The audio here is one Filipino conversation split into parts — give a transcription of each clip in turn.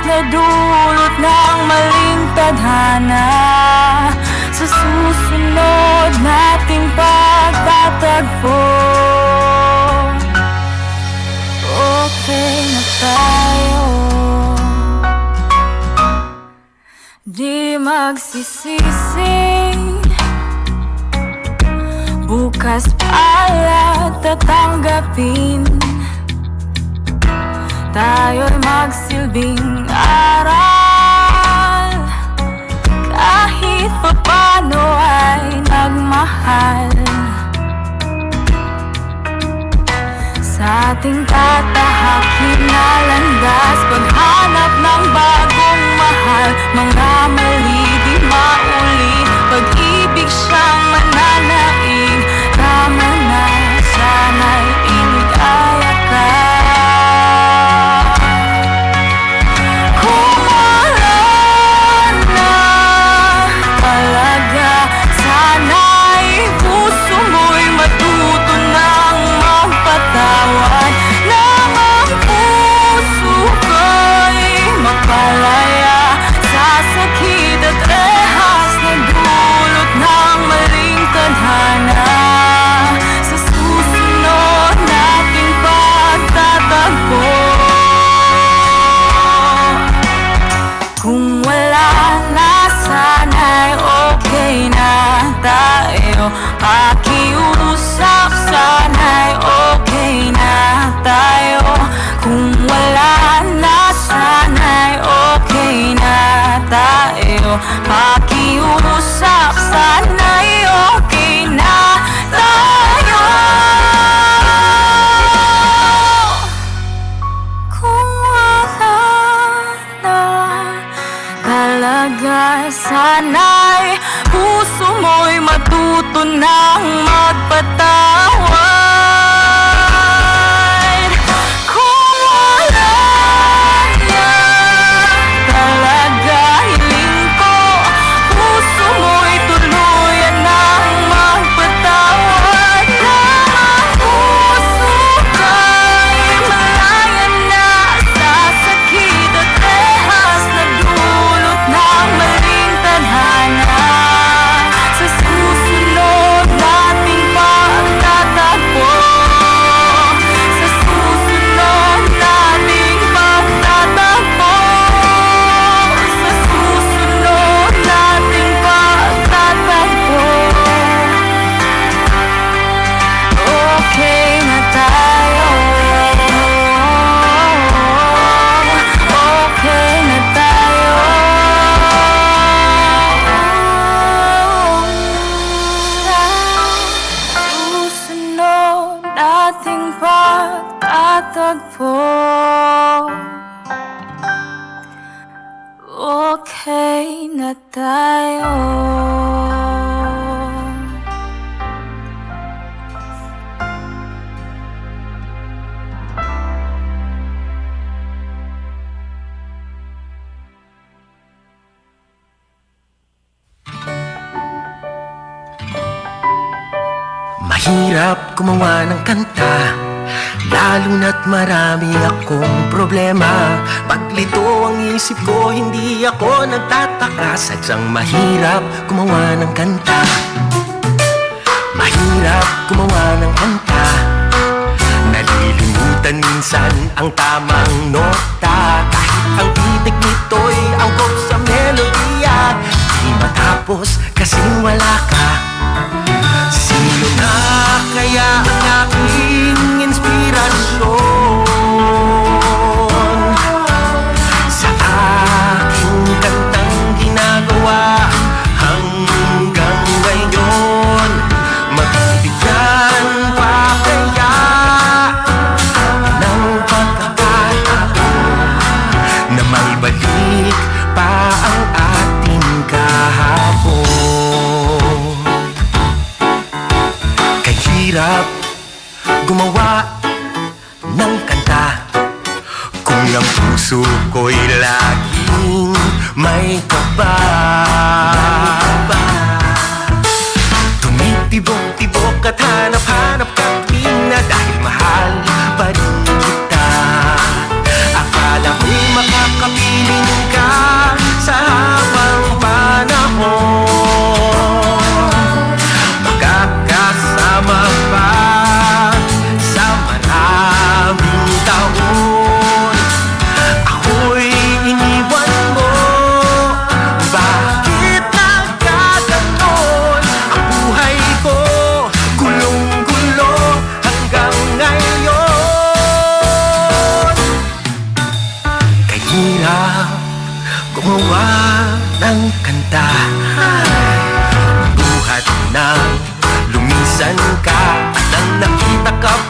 na dulot ng maling tadhana. Sa susunod nating pagtatagpo, okay na tayo. Di magsisisi, bukas pala tatanggapin. Tayo'y magsilbing aral, kahit papano ay nagmahal. Sa ating tatahakin na landas, paghanap ng bagong mahal. Mga mali di maulit, pag-ibig siyang mananaig. Tama na, sana'y iligaya ka. Kung wala na talaga, sana'y puso mo'y matuto ng magpatawad. Nang ang puso ko'y mapalaya sa sakit at rehas na dulot ng maling tadhana. Sa susunod nating pagtatagpo, kung wala na sana'y okay na tayo. Pakiusap, sana'y okay na tayo. Kung wala na sana'y okay na tayo. Pakiusap, sana'y okay na tayo. Kung wala na talaga, sana'y puso mo'y matuto ng magpatawad. Kung wala na talaga, hiling ko, puso mo'y tuluyan ng magpatawad. Nang ang puso ko'y malaya na sa sakit at rehas na dulot ng maling tadhana. Sa susunod nating pagtatagpo, sa susunod nating pagtatagpo, sa susunod nating pagtatagpo, okay na tayo. Okay na tayo. Sa susunod nating pagtatagpo, okay na tayo. Mahirap gumawa ng kanta, lalo na't marami akong problema. Paglito ang isip ko, hindi ako nagtataka. Sadyang mahirap gumawa ng kanta. Mahirap gumawa ng kanta, nalilimutan minsan ang tamang nota. Kahit ang titik nito'y angkop sa melodiya, di matapos kasing wala ka. Sino na kaya ang aking inspirasyon sa aking kantang ginagawa hanggang ngayon? Mabibigyan pa kaya ng pagkakataon na maibalik pa ang ating kahapon? Kahirap gumawa ng kanta kung ang puso ko'y laging may kaba. Tumitibok-tibok at hanap-hanap kang na dahil mahal pa rin kita. Akala ko'y makakapiling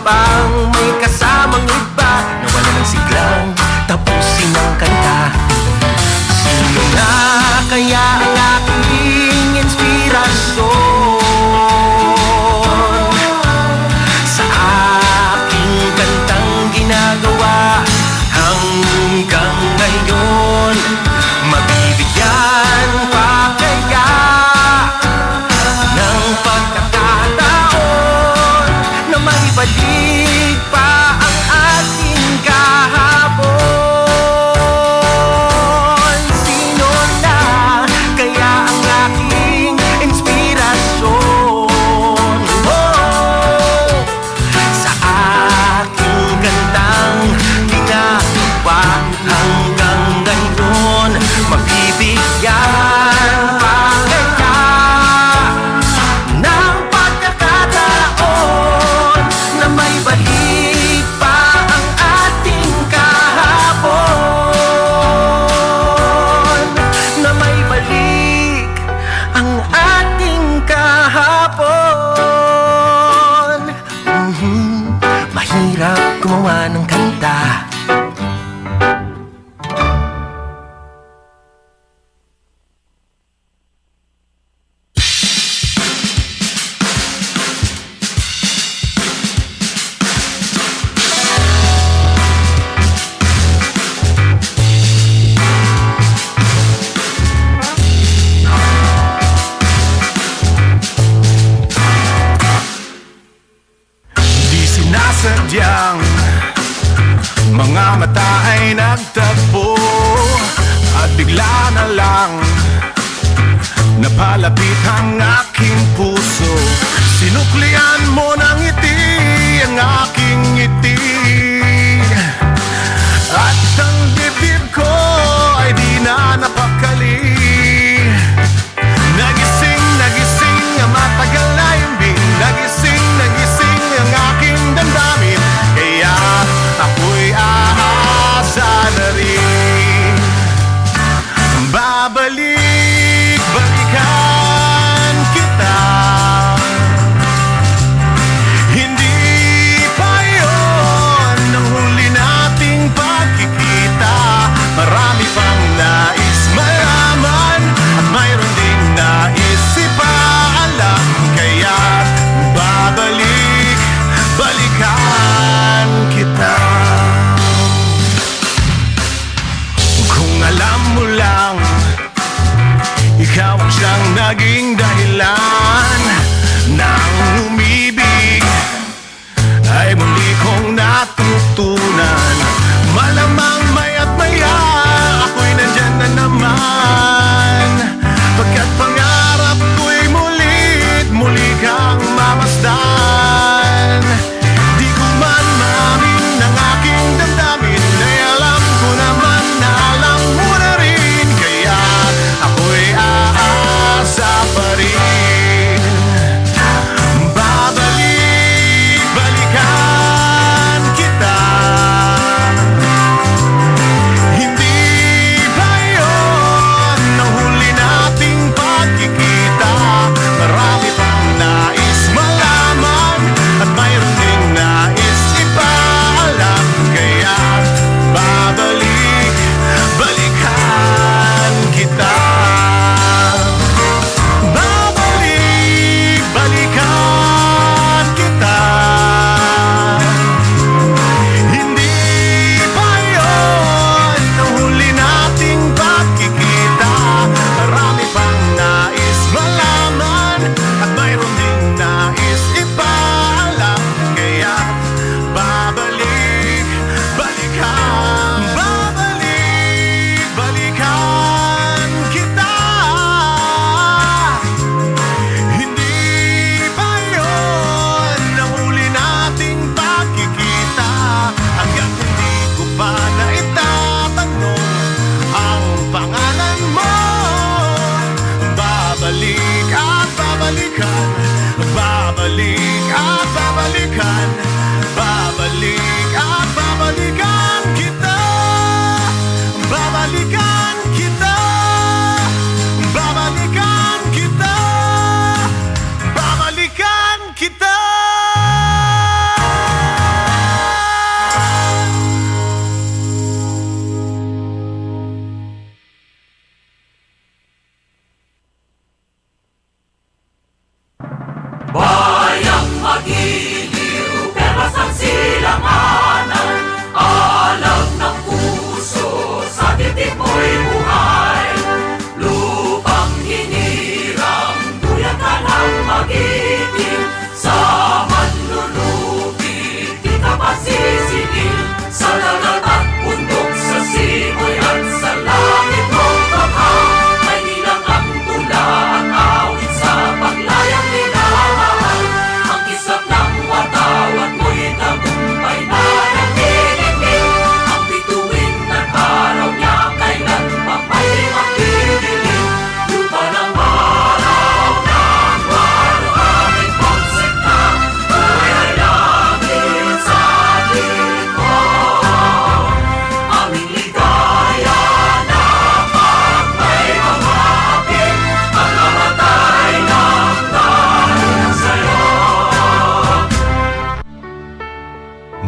pang may kasamang iba, nawala ng siglang tapusin ang kanta. Sino na kaya ang aking inspirasyon sa aking kantang ginagawa hanggang ngayon? Mabibigyan pa kaya ng pagkakataon na maibalik pa ang ating kahapon? Sino na kaya ang aking inspirasyon? Oh, sa aking gandang ginagawa hanggang ngayon, mabibigyan pa kaya ng pagkakataon na may balik pa ang ating kahapon, na may balik ang ating kahapon. Mahirap gumawa ng kanta. Di sinasadyang mga mata ay nagtagpo at bigla na lang napalapit ang aking puso. Sinuklian mo ng ngiti ang aking ngiti, at ang dibdib ko ay di na napakali. Nagising, nagising ang matagal na himbing. Nagising, nagising ang aking damdamin. Kaya ako'y aasa na rin. Babalik, balikan kita.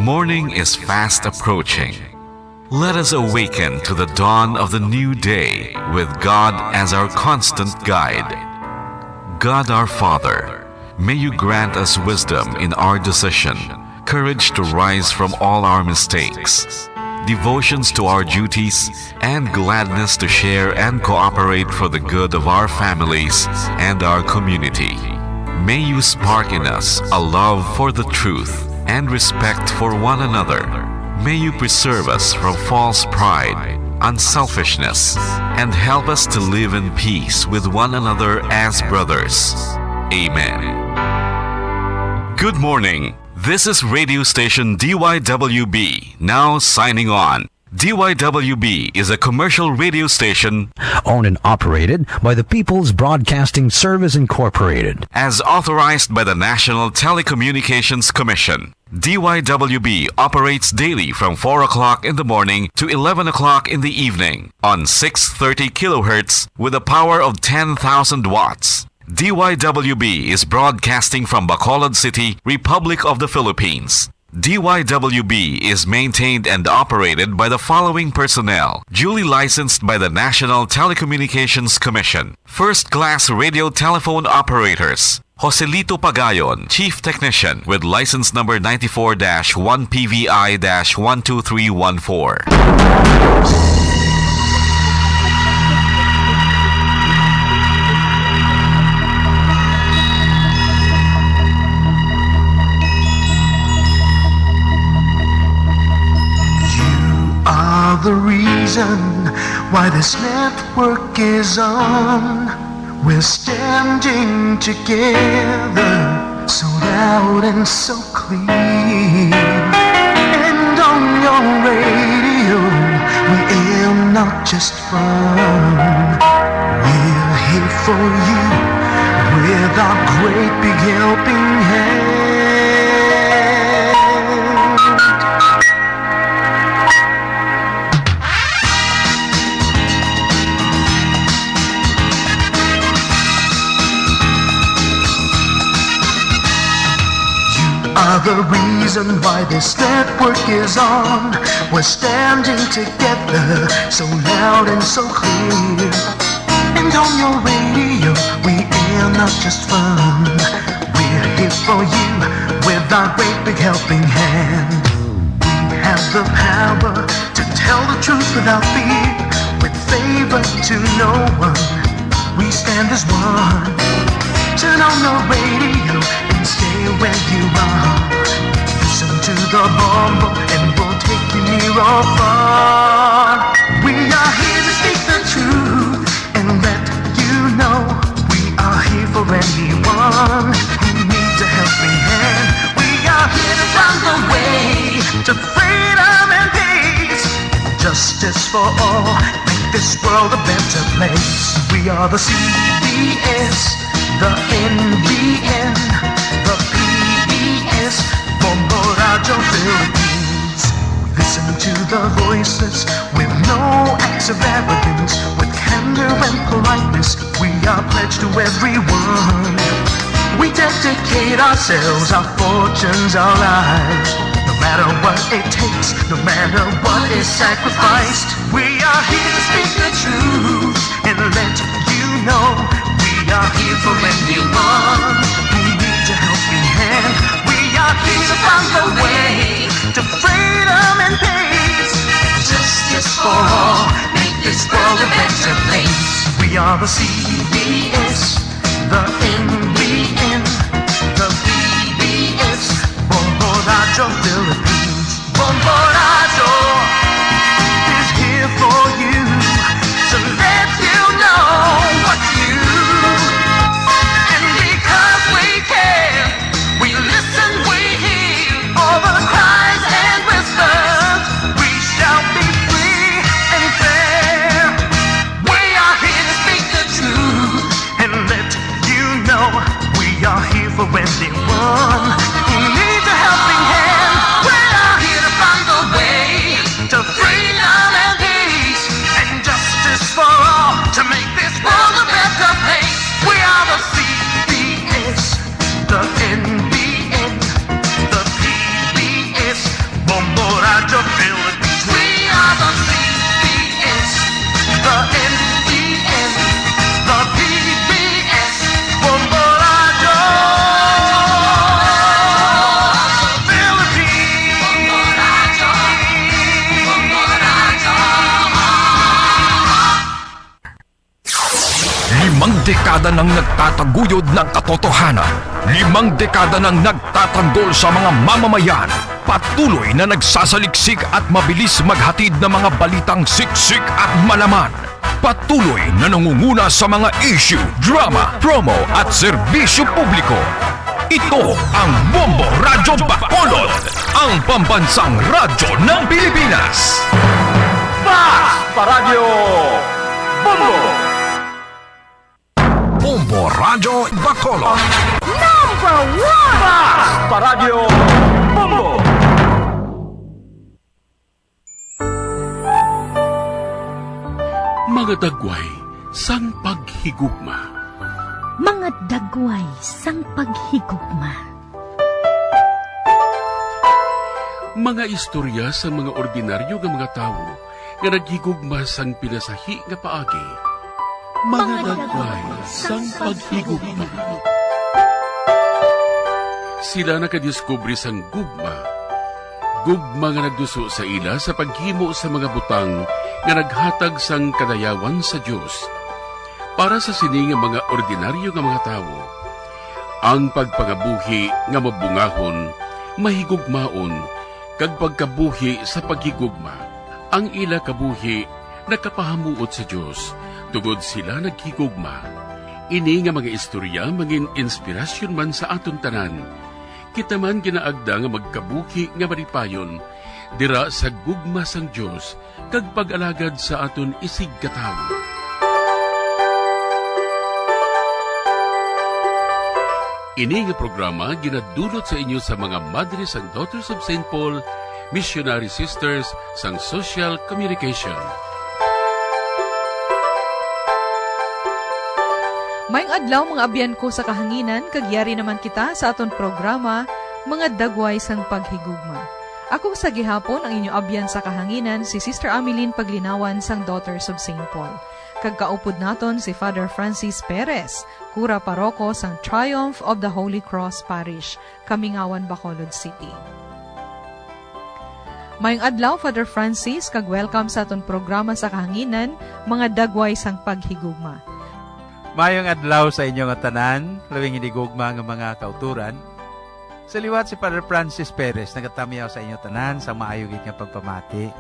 Morning is fast approaching. Let us awaken to the dawn of the new day with God as our constant guide. God our Father, may you grant us wisdom in our decision, courage to rise from all our mistakes, devotions to our duties, and gladness to share and cooperate for the good of our families and our community. May you spark in us a love for the truth and respect for one another. May you preserve us from false pride, unselfishness, and help us to live in peace with one another as brothers. Amen. Good morning. This is radio station DYWB, now signing on. DYWB is a commercial radio station owned and operated by the People's Broadcasting Service Incorporated. as authorized by the National Telecommunications Commission. DYWB operates daily from 4 o'clock in the morning to 11 o'clock in the evening on 630 kilohertz with a power of 10,000 watts. DYWB is broadcasting from Bacolod City, Republic of the Philippines. DYWB is maintained and operated by the following personnel, duly licensed by the National Telecommunications Commission. First-class radio telephone operators. Joselito Pagayon, Chief Technician with license number 94-1PVI-12314. Are the reason why this network is on. We're standing together, so loud and so clear. And on your radio, we aim not just fun. We're here for you with our great big helping hand. Are the reason why this network is on. We're standing together, so loud and so clear. And on your radio, we air not just fun. We're here for you with our great big helping hand. We have the power to tell the truth without fear, with favor to no one. We stand as one. Turn on the radio and stay where you are. Listen to the bomb and we'll take you near or far. We are here to speak the truth and let you know. We are here for anyone who needs a helping hand. We are here to find the way to freedom and peace. Justice for all, make this world a better place. We are the CBS, the NBN, the PBS, Bombo Radio Philippines. We listen to the voices with no acts of arrogance. With candor and politeness, we are pledged to everyone. We dedicate ourselves, our fortunes, our lives. No matter what it takes, no matter what is sacrificed. We are here to speak the truth and let you know. We are here for anyone who needs a helping hand. We are here to find the way to freedom and peace. Justice for all, make this world a better place. We are the CBS, the NBN, the PBS, Bombo Radio Philippines. Bombo Radio is here for you to let you know what you. And because we care, we listen, we hear all the cries and whispers. We shall be free and fair. We are here to speak the truth and let you know we are here for dekada nang nagtataguyod ng katotohanan. 5 dekada nang nagtatanggol sa mga mamamayan. Patuloy na nagsasaliksik at mabilis maghatid ng mga balitang siksik at malaman. Patuloy na nangunguna sa mga issue, drama, promo at serbisyo publiko. Ito ang Bombo Radyo Bacolod, ang pambansang radyo ng Pilipinas. Paradyo Bombo! Bombo Radyo Bacolod. Paradyo Bombo! Mga dagway, sang paghigugma. Mga dagway sang paghigugma. Mga istorya sa mga ordinaryo nga mga tawo nga naghigugma sang pinasahi nga paagi. Mga dagway sang paghigugma. Sila nakadiskubre sang gugma. Gugma nga nagduso sa ila sa paghimo sa mga butang nga naghatag sang kadayawan sa Diyos. Para sa sini nga mga ordinaryo nga mga tawo, ang pagpangabuhi nga mabungahon, mahigugmaon, kag pagkabuhi sa paghigugma, ang ila kabuhi nakapahamuot sa Diyos, tugod sila naghigugma. Ini nga mga istorya mangin inspirasyon man sa aton tanan. Kita man ginaagda nga magkabuhi nga maripayon, dira sa gugma sang Diyos, kag pag-alagad sa aton isig katawo. Ini nga programa ginadulot sa inyo sa mga Madres and Daughters of St. Paul, Missionary Sisters sang Social Communication. Mayong adlaw mga abyan ko sa kahanginan, kagyari naman kita sa aton programa, Mga Dagway sang Paghigugma. Ako sa gihapon ang inyong abyan sa kahanginan, si Sister Ameline Paglinawan sang Daughters of St. Paul. Kagkaupod naton si Father Francis Perez, Kura Paroko sang Triumph of the Holy Cross Parish, Kamingawan, Bacolod City. Mayong adlaw, Father Francis, kag-welcome sa aton programa sa kahanginan, Mga Dagway sang Paghigugma. Mayong adlaw sa inyong tanan, labing hinigugma ng mga kauturan. Sa liwat si Father Francis Perez, nagatamiyaw sa inyong tanan sa maayugit nga pagpamati.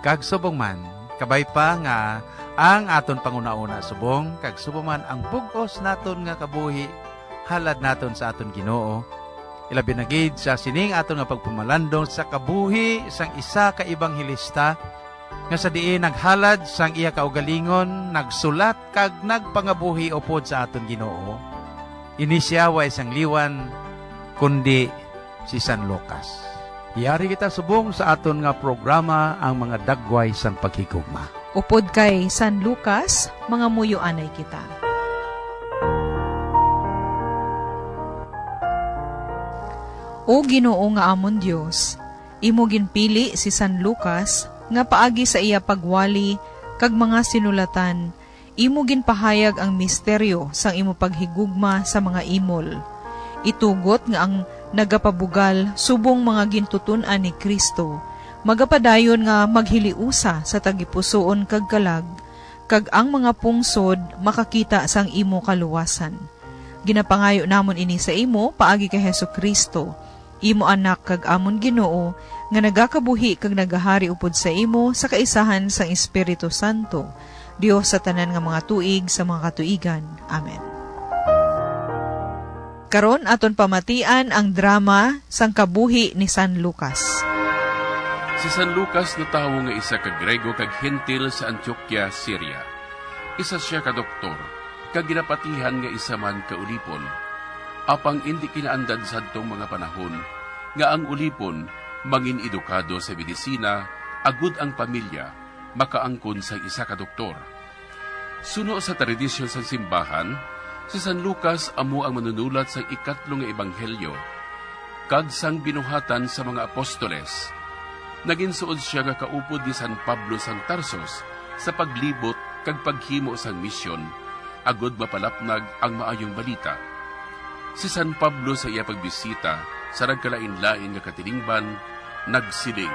Kag subong man, kabay pa nga ang aton panguna-una subong, kag subong man ang bugos naton nga kabuhi, halad naton sa aton Ginoo. Ilabi na gid sa sining aton nga pagpamalandong sa kabuhi sang isa ka ibanghilista, nga sa diin naghalad sang iya kaugalingon, nagsulat kag nagpangabuhi upod sa aton Ginoo. Ini siya way sang liwan, kundi si San Lucas. Iyari kita subong sa aton nga programa ang Mga Dagway sang Paghigugma. Upod kay San Lucas, mga muyo anay kita. O Ginoo nga amon Dios, imo ginpili si San Lucas nga paagi sa iya pagwali kag mga sinulatan, imo ginpahayag ang misteryo sang imo paghigugma sa mga imol. Itugot nga ang nagapabugal subong mga gintutunan ni Kristo, magapadayon nga maghiliusa sa tagipusoon kag kalag, kag ang mga pungsod makakita sang imo kaluwasan. Ginapangayo namon ini sa imo paagi kay Hesukristo, imo anak kag amon Ginoo, nga nagakabuhi kag nagahari upod sa imo sa kaisahan sang Espiritu Santo, Dios sa tanan nga mga tuig sa mga katuigan. Amen. Karon aton pamatian ang drama sang kabuhi ni San Lucas. Si San Lucas na tawo nga isa ka Grego kag Hentil sa Antioquia, Syria. Isa siya ka doktor, kag ginapatihan nga isa man ka ulipon. Apang indi kinaandan sadtong mga panahon nga ang ulipon mangin edukado sa medisina, agud ang pamilya makaangkon sa isa ka doktor. Suno sa tradisyon sa simbahan, si San Lucas amo ang manunulat sa ikatlong nga ebanghelyo, kag sang binuhatan sa mga apostoles. Naginsuod siya nga kaupod ni San Pablo sang Tarsos sa paglibot kag paghimo sang misyon, agud mapalapnag ang maayong balita. Si San Pablo sa iya pagbisita sa nagkalain-lain nga katilingban, nagsiling.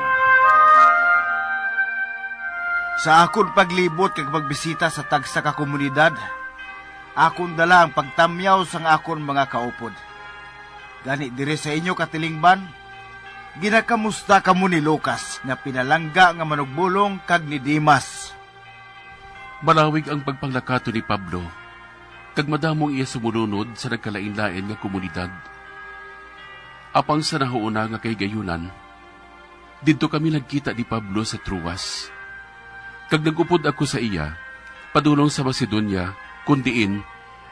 Sa akon paglibot kag pagbisita sa tagsa ka komunidad, akon dala ang pagtamyaw sang akon mga kaupod. Gani dire sa inyo katilingban, ginakamusta kamo ni Lucas nga pinalangga nga manugbulong kag ni Dimas. Malawig ang pagpanglakato ni Pablo, kag madamong iya sumununod sa nagkalain-lain nga komunidad. Apang sa nahuuna nga kay gayunan, dito kami nagkita ni Pablo sa Troas. Kag nagupod ako sa iya, padulong sa Macedonia, kundiin,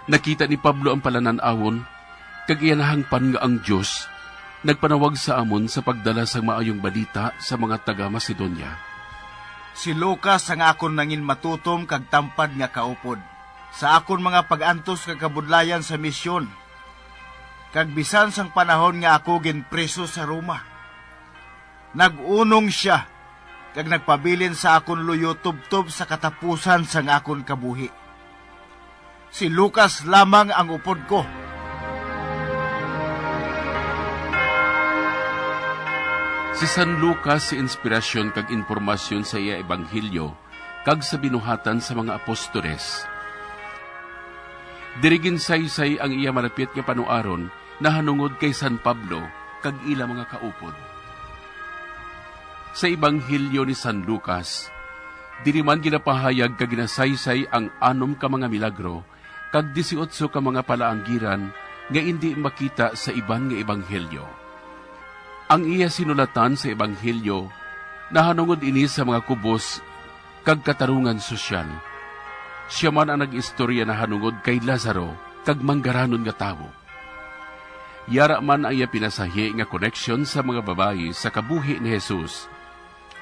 nakita ni Pablo ang palananawon, kag iya nahangpan nga ang Diyos, nagpanawag sa amon sa pagdala sang maayong balita sa mga taga-Macedonia. Si Lucas ang akon nangin matutom kag tampad nga kaupod sa akon mga pag-antos kag kabudlayan sa misyon. Kag bisan sang panahon nga ako ginpreso sa Roma, nagunong siya kag nagpabilin sa akon luyo tubtob sa katapusan sang akon kabuhi. Si Lucas lamang ang upod ko. Si San Lucas si inspirasyon kag informasyon sa iya ebanghelyo kag sa binuhatan sa mga apostoles. Dirigin saysay ang iya malapit nga panuaron na hanungod kay San Pablo kag ila mga kaupod. Sa ebanghelyo ni San Lucas, dili man ginapahayag kag ginasaysay ang 6 ka mga milagro kag 18 ka mga palaanggiran nga indi makita sa iban nga ebanghelyo. Ang iya sinulatan sa ebanghelyo nahanungod ini sa mga kubos kag katarungan sosyal. Siya man ang nag-istorya na hanungod kay Lazaro kag manggaranon nga tawo. Yara man ay pinasahi nga koneksyon sa mga babayi sa kabuhi ni Jesus.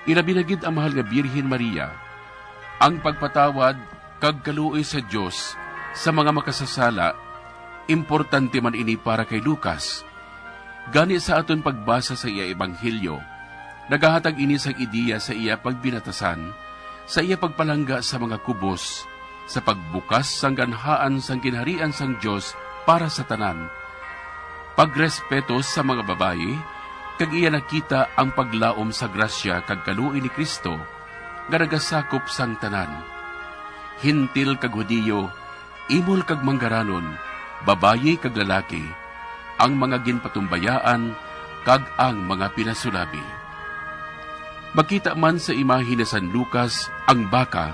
Ilabinagid ang mahal nga Birhen Maria, ang pagpatawad kag kaluoy sa Dios sa mga makasasala, importante man ini para kay Lucas. Gani sa aton pagbasa sa iya ebanghelyo, nagahatag ini sang ideya sa iya pagbinatasan, sa iya pagpalangga sa mga kubos, sa pagbukas sang ganhaan sang kinaharian sang Dios para sa tanan, pagrespeto sa mga babayi, kag iya nakita ang paglaom sa grasya kag kaluoy ni Kristo nga nagasakop sang tanan. Hintil kag Hudiyo, imol kag manggaranon, babayi kag lalaki, ang mga ginpatumbayaan kag ang mga pinasulabi. Makita man sa imahe ni San Lucas ang baka,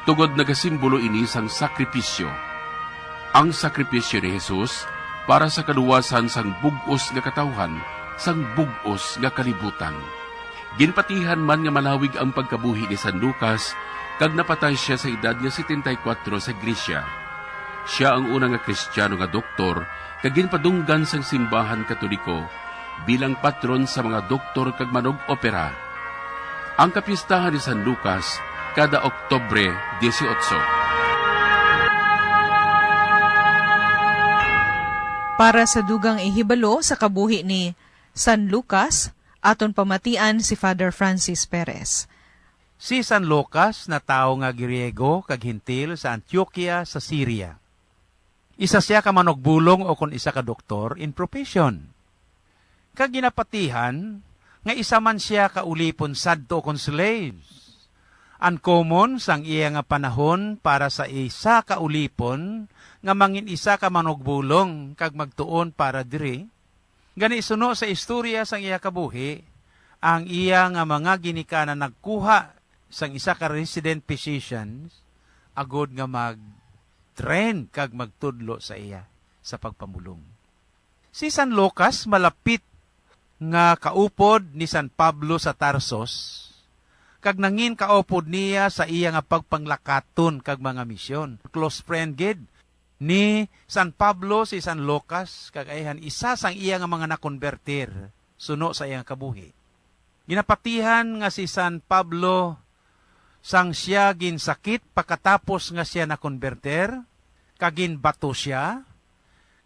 tugod nagasimbolo ini sang sakripisyo. Ang sakripisyo ni Jesus para sa kaluwasan sang bug-os nga katawhan, sang bug-os nga kalibutan. Ginpatihan man nga malawig ang pagkabuhi ni San Lucas, kag napatay siya sa edad nga 74 sa Grisya. Siya ang unang nga Kristiyano nga doktor, kag ginpadunggan sang simbahan Katoliko bilang patron sa mga doktor kag manog opera. Ang kapistahan ni San Lucas kada Oktubre 18. Para sa dugang ihibalo sa kabuhi ni San Lucas, aton pamatian si Father Francis Perez. Si San Lucas na tao nga Griego kag Hintil sa Antioquia sa Syria. Isa siya ka manogbulong o kung isa ka doktor in profession. Kag ginapatihan, nga isa man siya kaulipon sadto kon slaves. Uncommon sang iya nga panahon para sa isa kaulipon nga mangin isa ka manogbulong kag magtuon para diri. Gani suno sa istorya sang iya kabuhi, ang iya nga mga ginikanan nagkuha sang isa ka resident physicians agod nga mag-train kag magtudlo sa iya sa pagpamulong. Si San Lucas malapit nga kaupod ni San Pablo sa Tarsos, kag nangin kaupod niya sa iya nga pagpanglakaton kag mga misyon. Close friend gid ni San Pablo si San Lucas, kag ayhan isa sang iya nga mga nakonvertir suno sa iyang kabuhi. Ginapatihan nga si San Pablo sang siya ginsakit pagkatapos nga siya nakonvertir, kag ginbato siya,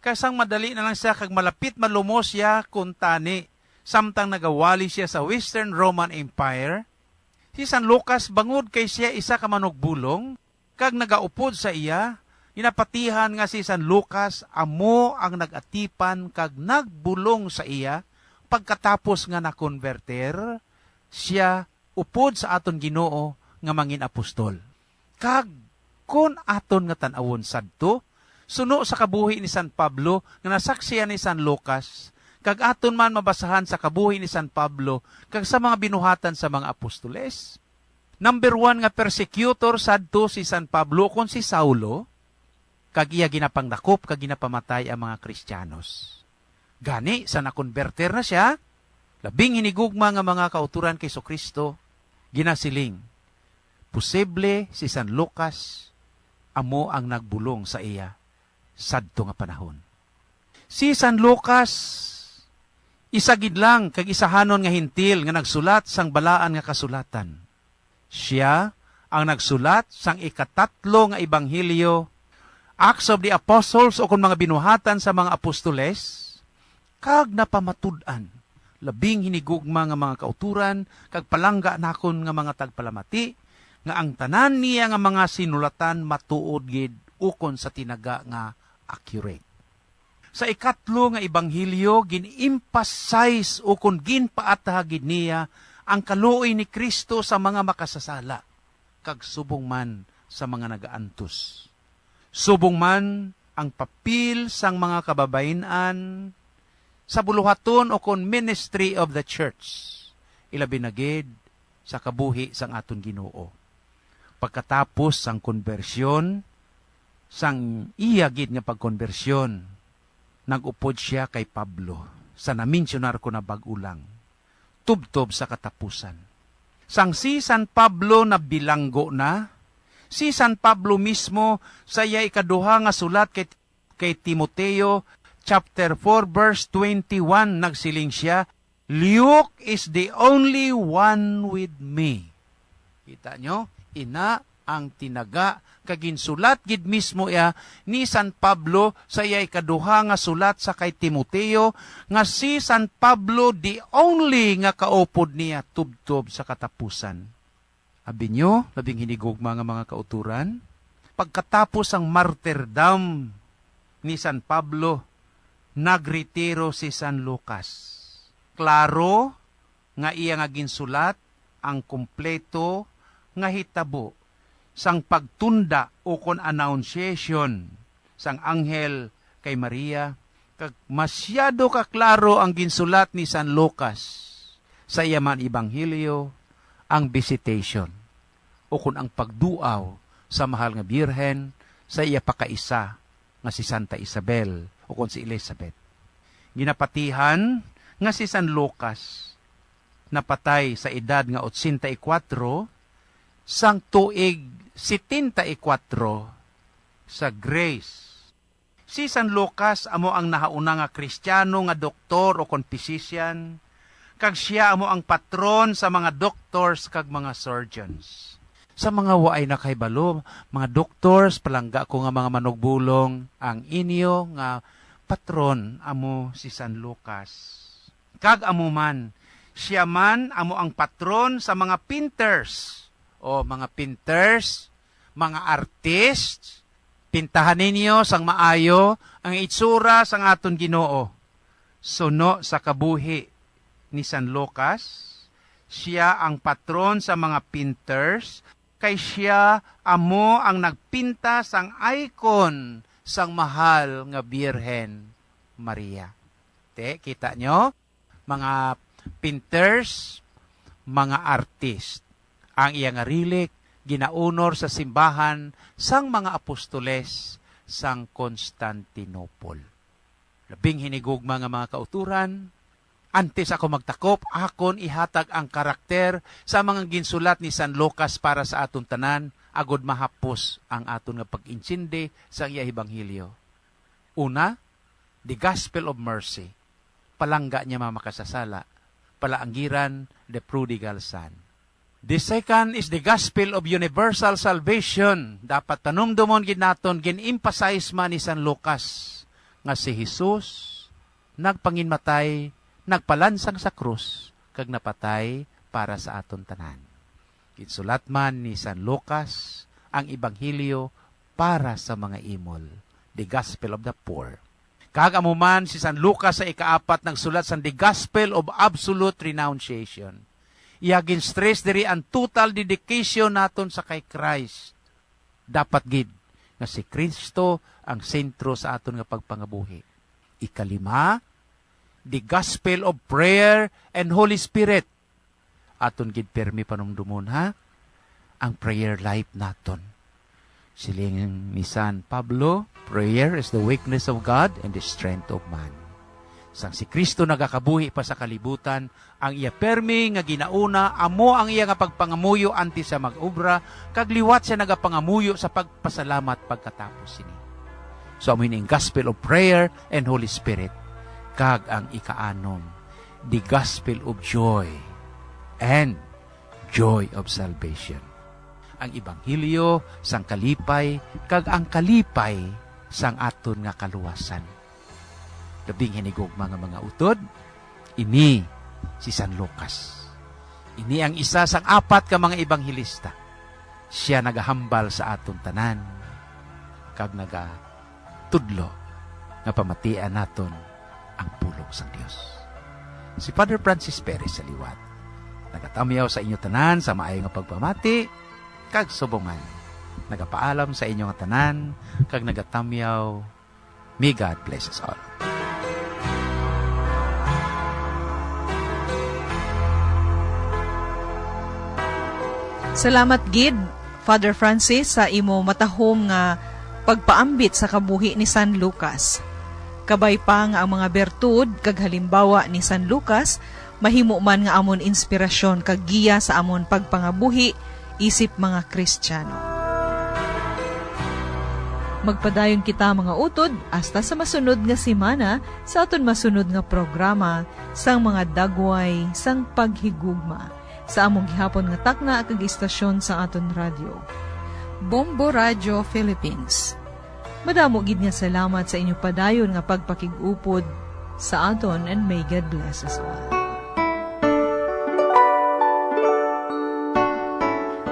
kasang madali na lang siya kag malapit malumos siya kun tani samtang nagawali siya sa Western Roman Empire. Si San Lucas bangod kay siya isa ka manogbulong kag nagaupod sa iya, inapatihan nga si San Lucas amo ang nagatipan kag nagbulong sa iya pagkatapos nga nakonverter siya upod sa aton Ginoo nga mangin apostol. Kag kun aton nga tan-awon sadto, suno sa kabuhi ni San Pablo nga nasaksiyan ni San Lucas, kag aton man mabasahan sa kabuhi ni San Pablo kag sa mga binuhatan sa mga apostoles. Number 1 nga persecutor sadto si San Pablo kon si Saulo, kag iya ginapangnakop kag ginapamatay ang mga Kristiyanos. Gani sa nakonverter na siya, labing hinigugma nga mga kauturan kay Kristo, ginasiling, posible si San Lucas amo ang nagbulong sa iya sadto nga panahon. Si San Lucas isagid lang kag isahanon nga hintil nga nagsulat sang balaan nga kasulatan. Siya ang nagsulat sang ikatatlo nga ebanghelyo, Acts of the Apostles o kung mga binuhatan sa mga apostoles, kag napamatud-an, labing hinigugma nga mga kauturan, kag palangga nakon nga mga tagpalamati, nga ang tanan niya nga mga sinulatan matuod gid ukon sa tinaga nga accurate. Sa ikatlo nga ebanghelyo, gin-emphasize o kung ginpaatahagid niya ang kaluoy ni Kristo sa mga makasasala, kag subong man sa mga nagaantos. Subong man ang papil sang mga kababainan sa buluhaton o kung ministry of the church, ilabi na gid sa kabuhi sang aton Ginoo. Pagkatapos sang konbersyon, sang iya gid nga pagkonbersyon, nag-upod siya kay Pablo sa naminsyunar ko na bag-ulang, tubtob sa katapusan. Sang si San Pablo na bilanggo na, si San Pablo mismo sa iya ikaduha nga sulat kay Timoteo, chapter 4, verse 21, nagsiling siya, Luke is the only one with me. Kita nyo? Ina ang tinaga kaginsulat gid mismo ya ni San Pablo sa iya ikaduha nga sulat sa kay Timoteo nga si San Pablo the only nga kaupod niya tubtob sa katapusan. Abi nyo, labing hinigugma nga mga kauturan, pagkatapos ang martyrdom ni San Pablo, nagretiro si San Lucas. Klaro nga iya nga ginsulat ang kumpleto nga hitabo sang pagtunda o kon annunciation sang anghel kay Maria, kag masyado kaklaro ang ginsulat ni San Lucas sa iya man ebanghelyo ang visitation o kon ang pagduaw sa mahal nga birhen sa iya pakaisa nga si Santa Isabel o kon si Elizabeth. Ginapatihan nga si San Lucas napatay sa edad nga 84 sang tuig 74 sa Grace. Si San Lucas amo ang nahauna nga Kristiyano nga doktor o kon physician, kag siya amo ang patron sa mga doctors kag mga surgeons. Sa mga waay na kahibalo, mga doctors, palangga ko nga mga manugbulong, ang inyo nga patron amo si San Lucas. Kag amo man, siya man amo ang patron sa mga painters, o mga painters, mga artists, pintahan ninyo sang maayo ang itsura sang aton Ginoo. Suno sa kabuhi ni San Lucas, siya ang patron sa mga painters, kay siya amo ang nagpinta sang icon sang mahal nga Birhen Maria. Kita nyo? Mga painters, mga artist. Ang iyang relic, ginaunor sa simbahan sang mga apostoles sang Constantinople. Labing hinigugma nga mga kauturan, antes ako magtakop, akon ihatag ang karakter sa mga ginsulat ni San Lucas para sa aton tanan, agod mahapos ang aton nga pag-insindi sa iya ebanghelyo. Una, the Gospel of Mercy. Palangga niya mamakasasala. Palaanggiran, the prodigal son. The second is the gospel of universal salvation. Dapat tanumdumon gid naton gin-emphasize man ni San Lucas nga si Jesus nagpanginmatay, nagpalansang sa krus kag napatay para sa aton tanan. Ginsulat man ni San Lucas ang ebanghelyo para sa mga imol, the gospel of the poor. Kag amo man si San Lucas sa ikaapat nagsulat sa the gospel of absolute renunciation. Iyagin stress diri ang total dedication naton sa kay Christ. Dapat gid nga si Kristo ang sentro sa aton nga pagpangabuhi. Ikalima, the gospel of prayer and Holy Spirit. Aton gid permi panumdumon ha, ang prayer life naton. Siling ni San Pablo, prayer is the weakness of God and the strength of man. Sang si Kristo nagakabuhi pa sa kalibutan, ang iya permi nga ginauna, amo ang iya nga pagpangamuyo anti sa mag-obra, kag liwat siya nagapangamuyo sa pagpasalamat pagkatapos sini. So amoy ning gospel of prayer and Holy Spirit. Kag ang ikaanom, the gospel of joy and joy of salvation. Ang Ebanghelyo sang kalipay, kag ang kalipay sang aton nga kaluwasan. Labing hinigog mga utod, ini si San Lucas. Ini ang isa sang apat ka mga ebanghelista. Siya nagahambal sa aton tanan, kag nagatudlo nga pamatian naton ang pulong sang Dios. Si Father Francis Perez sa liwat, nagatamyaw sa inyo tanan sa maayo nga pagpamati, kag subongan. Nagapaalam sa inyo nga tanan, kag nagatamyaw. May God bless us all. Salamat gid, Father Francis, sa imo matahom nga pagpaambit sa kabuhi ni San Lucas. Kabay pa nga ang mga bertud kag halimbawa ni San Lucas, mahimo man nga amon inspirasyon kag giya sa amon pagpangabuhi isip mga Kristiyano. Magpadayon kita mga utod hasta sa masunod nga semana sa aton masunod nga programa sang mga dagway sang paghigugma sa among gihapon nga takna kag istasyon sa aton radyo. Bombo Radio Philippines. Madamo gid nga salamat sa inyo padayon nga pagpakig-upod sa aton, and may God bless us all.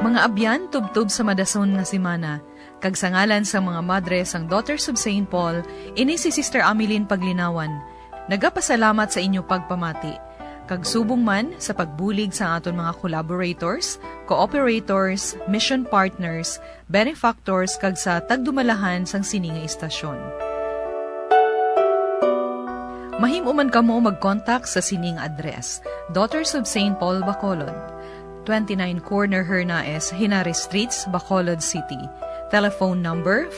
Mga abyan, tubtub sa madason nga semana, kag sa ngalan sa mga madre sang Daughters of St. Paul, ini si Sister Ameline Paglinawan, nagapasalamat sa inyo pagpamati, kag subong man sa pagbulig sa aton mga collaborators, cooperators, mission partners, benefactors, kag sa tagdumalahan sang sininga istasyon. Mahimo man kamo mag-contact sa sining address, Daughters of St. Paul, Bacolod, 29 Corner Hernaes, Henares Streets, Bacolod City. Telephone number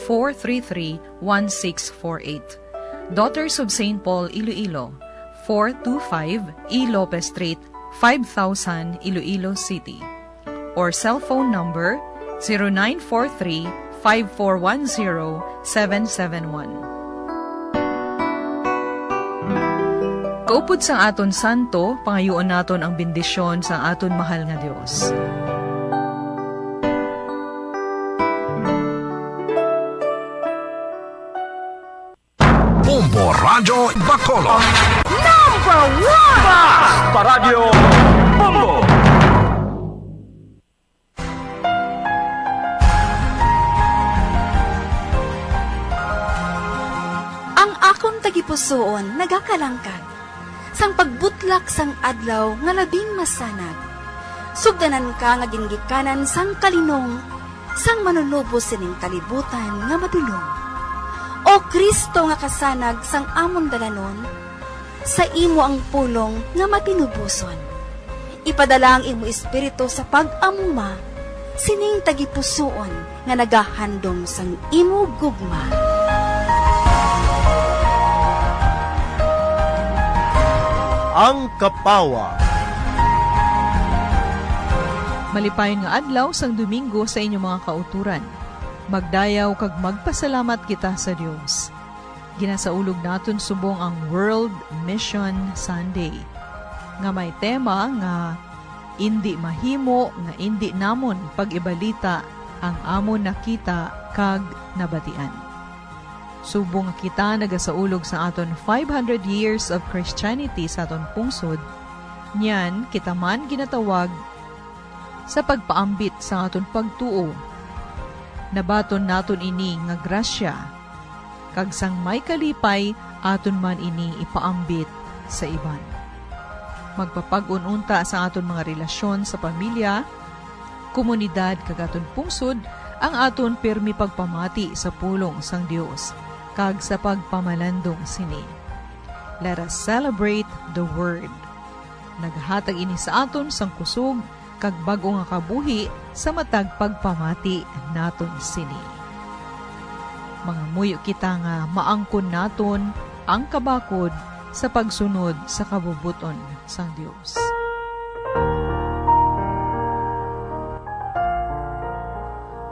433-1648. Daughters of St. Paul, Iloilo, 425 E. Lopez Street, 5000, Iloilo City. Or cellphone number 0943-5410-771. Kaupod sang aton santo, pangayoon naton ang bendisyon sa aton mahal nga Dios. Bombo Radio Bacolod. Number 1! Paradyo Bombo! Ang akong tagipusoon nagakalangkag sang pagbutlak sang adlaw nga labing masanag. Sugdanan ka nga ginggikanan sang kalinong, sang manunubos sining kalibutan nga madulong. O Kristo nga kasanag sang amon dalanon, sa imo ang pulong nga matinubuson. Ipadala ang imo espiritu sa pag-amuma, sining tagipusoon nga nagahandom sang imo gugma. Ang Kapawa. Malipayon nga adlaw sang Domingo sa inyong mga kauturan. Magdayaw kag magpasalamat kita sa Dios. Ginasaulog naton subong ang World Mission Sunday, nga may tema nga indi mahimo nga indi namon pag-ibalita ang amon nakita kag nabatian. Subong nga kita nagasaulog sa aton 500 years of Christianity sa aton pungsod, niyan kita man ginatawag sa pagpaambit sa aton pagtuo. Nabaton naton ini nga grasya, kag sang may kalipay aton man ini ipaambit sa iban. Magpapag-ununta sa aton mga relasyon sa pamilya, komunidad kag aton pungsod, ang aton pirmi pagpamati sa pulong sang Dios kag sa pagpamalandong sini. Let us celebrate the Word. Naghatag ini sa aton sang kusog kag bag-o nga kabuhi sa matag pagpamati naton sini. Mga muyo kita nga maangkon naton ang kabakod sa pagsunod sa kabubuton sang Dios.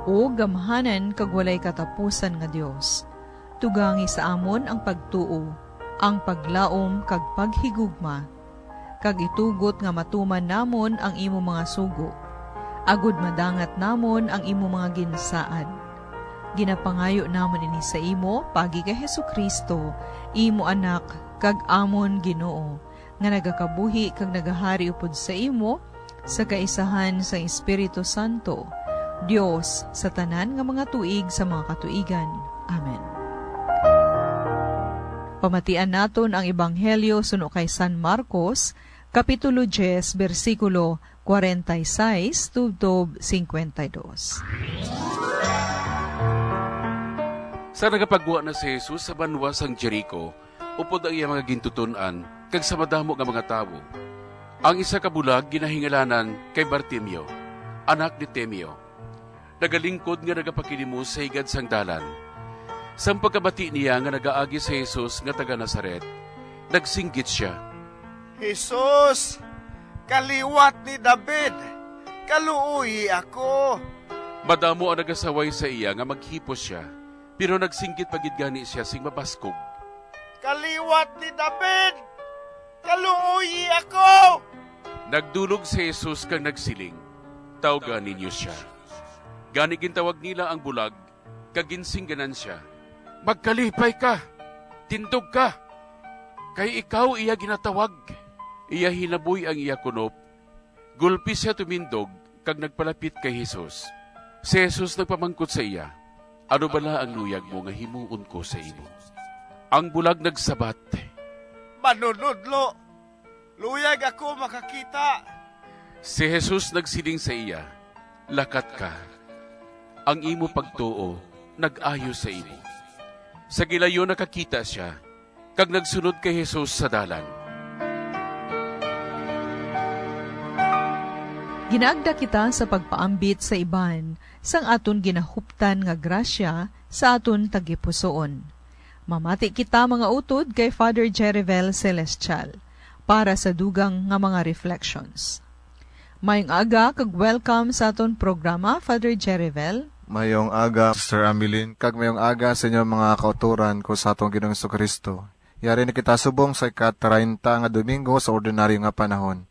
O gamhanan kag walay katapusan nga Dios, tugangi sa amon ang pagtuo, ang paglaom kag paghigugma, kag itugot nga matuman namon ang imo mga sugo, agud madangat namon ang imo mga ginsaad. Ginapangayo namon ini sa imo pagi kay Hesukristo, imo anak kag amon Ginoo, nga nagakabuhi kag nagahari upod sa imo sa kaisahan sa Espiritu Santo, Dios sa tanan nga mga tuig sa mga katuigan. Amen. Pamatian naton ang Ebanghelyo suno kay San Marcos, Kapitulo 10, versikulo 46 tubtob 52. Sa nagapagwa na si Jesus sa banwa sang Jericho, upod ang iya mga gintutunan, kag sa madamo nga mga tawo. Ang isa ka bulag ginahingalanan kay Bartimeo, anak ni Temeo. Nagalingkod nga nagapakilimos sa higad sang dalan. Sang pagkabati niya nga nagaagi sa Jesus nga taga Nazaret, nagsinggit siya. Jesus, kaliwat ni David, kaluoy ako. Madamo ang nagasaway sa iya nga maghipos siya, pero nagsinggit pagid gani siya sing mabaskog. Kaliwat ni David, kaluoy ako. Nagdulog si Jesus kang nagsiling, tawgan ninyo siya. Gani gintawag nila ang bulag, kaginsingganan siya. Magkalipay ka, tindog ka, kay ikaw iya ginatawag. Iya hinaboy ang iya kunop. Gulpi siya tumindog, kag nagpalapit kay Jesus. Si Jesus nagpamangkot sa iya, ano bala ang luyag mo nga himuon ko sa imo? Ang bulag nagsabat, Manunudlo, luyag ako makakita. Si Jesus nagsiling sa iya, lakat ka. Ang imo pagtuo, nag-ayo sa imo. Sa gilayo nakakita siya, kag nagsunod kay Jesus sa dalan. Ginagda kita sa pagpaambit sa iban, sang aton ginahuptan nga grasya sa aton tagipusoon. Mamati kita mga utod kay Father Jerivel Celestial para sa dugang nga mga reflections. Mayong aga kag welcome sa aton programa, Father Jerivel. Mayong aga, Sister Ameline, kag mayong aga sa inyo mga kauturan ko sa atong Ginoong Kristo. Yari na kita subong sa ika-30 nga Domingo sa ordinaryo nga panahon.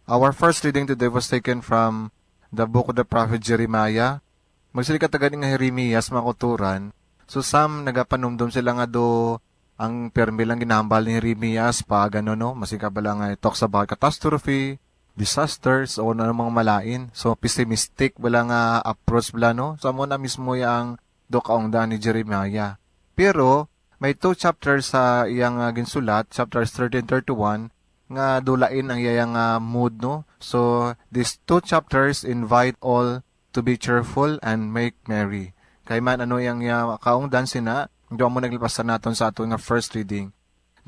Our first reading today was taken from the book of the prophet Jeremiah. Magsalika tagad nga Jeremias mga kauturan. So some nagapanumdum sila nga do ang permi lang ginahambal ni Jeremias pag ano no, masika ba lang nga talks about catastrophe, disasters o na mga malain. So pessimistic wala nga approach bala no. So amo na mismo yang do kaungdan ni Jeremiah. Pero may 2 chapters sa iyang ginsulat, chapters 13-31 nga dulain ang iyang mood no. So these 2 chapters invite all to be cheerful and make merry. Kay man ano yang kaungdan sina, do mo naglipasan naton sa aton nga first reading.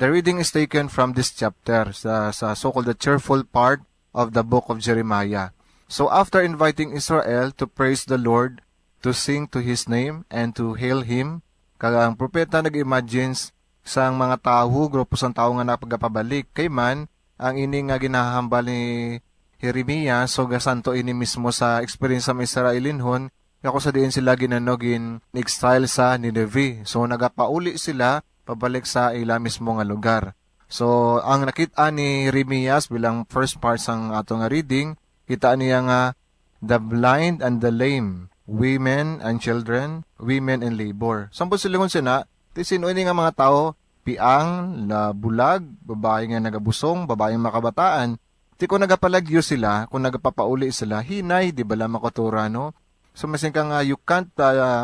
The reading is taken from this chapter sa so-called the cheerful part of the book of Jeremiah. So after inviting Israel to praise the Lord, to sing to His name, and to hail Him, kag ang propeta nag-imagines sang mga tao, grupo sang tao nga napagapabalik, kay man, ang ini nga ginahambal ni Jeremiah, so gasanto ini mismo sa experience sa Israelinhon, ako sa diin sila ginanogin exile sa Nineveh. So nagapauli sila, pabalik sa ila mismo nga lugar. So, ang nakita ni Jeremias bilang first part sang ato nga reading, kita niya nga the blind and the lame, women and children, women in labor. Sampun silingon sina, sino ini nga mga tao, piang, bulag, babae nga nagabusong, babae makabataan. Ti kung nagapalagyo sila, kung nagapapauli sila, hinay, di bala makotura, no? So, masing ka nga, you can't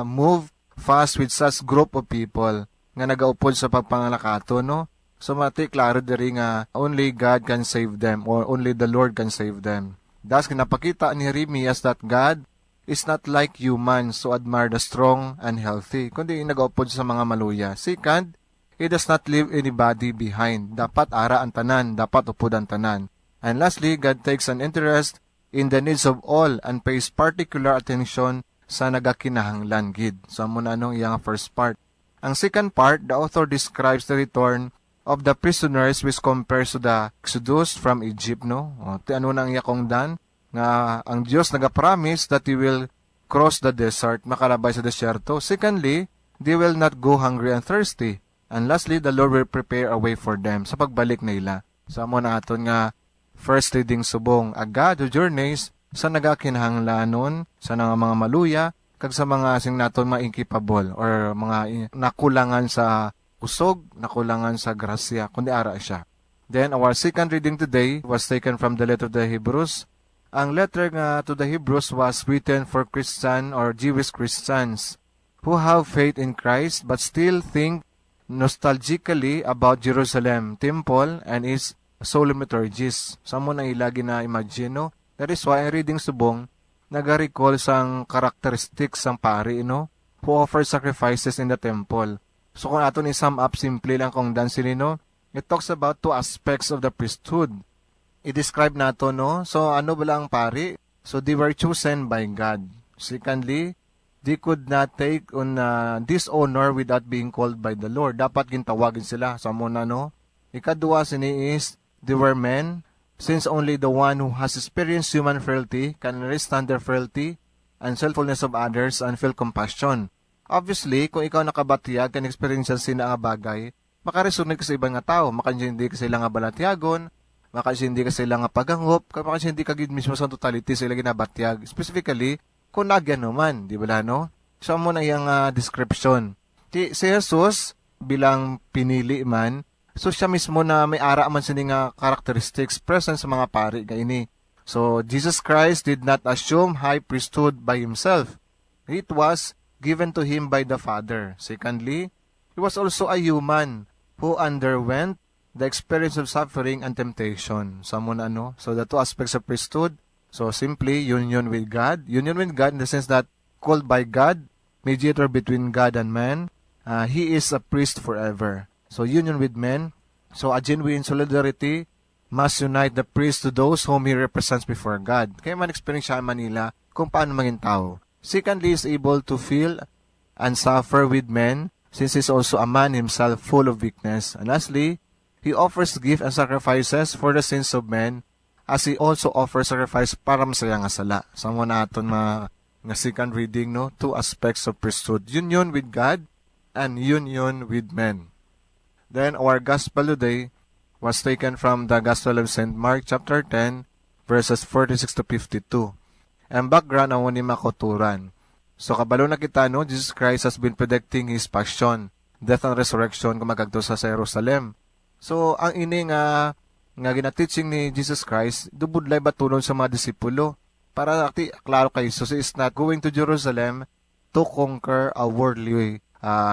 move fast with such group of people nga nagaupod sa pagpangalakato, no? So, mati, klaro diri nga, only God can save them or only the Lord can save them. Thus, kinapakita ni Jeremias that God is not like humans who admire the strong and healthy, kundi nag-upod sa mga maluya. Second, He does not leave anybody behind. Dapat ara ang tanan, dapat upod ang tanan. And lastly, God takes an interest in the needs of all and pays particular attention sa nagakinahanglan gid. So muna anong iyang first part. Ang second part, the author describes the return of the prisoners which compares to the exodus from Egypt, no? O, ano nang iyakong dan? Nga ang Diyos nagapromise that He will cross the desert, makalabay sa desyerto. Secondly, they will not go hungry and thirsty. And lastly, the Lord will prepare a way for them sa pagbalik nila. Sa mo na aton nga first reading subong, aga the journeys sa nagakinahanglanon sa mga maluya kag sa mga sing naton mga incapable or mga nakulangan sa usog, nakulangan sa grasya, kundi ara siya. Then our second reading today was taken from the letter to the Hebrews. Ang letter nga to the Hebrews was written for Christian or Jewish Christians who have faith in Christ but still think nostalgically about Jerusalem temple and its solemn liturgies. Sa mo na ilagi na imagine, no? That is why ang reading subong nag-recall sang characteristics sang pari, no? Who offer sacrifices in the temple. So kung aton i-sum up simple lang kung dansin, no? It talks about two aspects of the priesthood. I-describe nato, no? So ano ba ang pari? So they were chosen by God. Secondly, they could not take on this honor without being called by the Lord. Dapat gintawagin sila. Sa muna, no? Ikadua sini is, they were men, since only the one who has experienced human frailty can understand their frailty and selffulness of others and feel compassion. Obviously, kung ikaw nakabatiyag, kan experience sina nga bagay, makaresunod ka sa ibang nga tao, makasindi ka sila nga balatyagon, makasindi ka sila nga paghangop, makasindi ka gid mismo sa totality sila ginabatyag. Specifically, kung nagyan naman, di ba no? So mo na yung description. Si Jesus, bilang pinili man, so siya mismo na may ara man sa nga characteristics present sa mga pari kaini. So Jesus Christ did not assume high priesthood by himself. It was given to him by the Father. Secondly, he was also a human who underwent the experience of suffering and temptation. So mo na So the two aspects of priesthood. So simply, union with God. Union with God in the sense that called by God, mediator between God and man. He is a priest forever. So union with men. So a genuine solidarity must unite the priest to those whom he represents before God. Kaya man experience siya in Manila kung paano maging tao. Secondly, is able to feel and suffer with men since he is also a man himself full of weakness. And lastly, he offers gifts and sacrifices for the sins of men as he also offers sacrifice para masaya nga sala. Sa mo na aton nga second reading, no? Two aspects of priesthood. Union with God and union with men. Then our gospel today was taken from the Gospel of St. Mark chapter 10 verses 46 to 52. Ang background ang ni makuturan. So kabalo na kita, no? Jesus Christ has been predicting His passion, death and resurrection kung magagto sa Jerusalem. So ang ini nga gina-teaching ni Jesus Christ, dubudlay batulon sa mga disipulo. Para klaro kay Jesus is not going to Jerusalem to conquer a worldly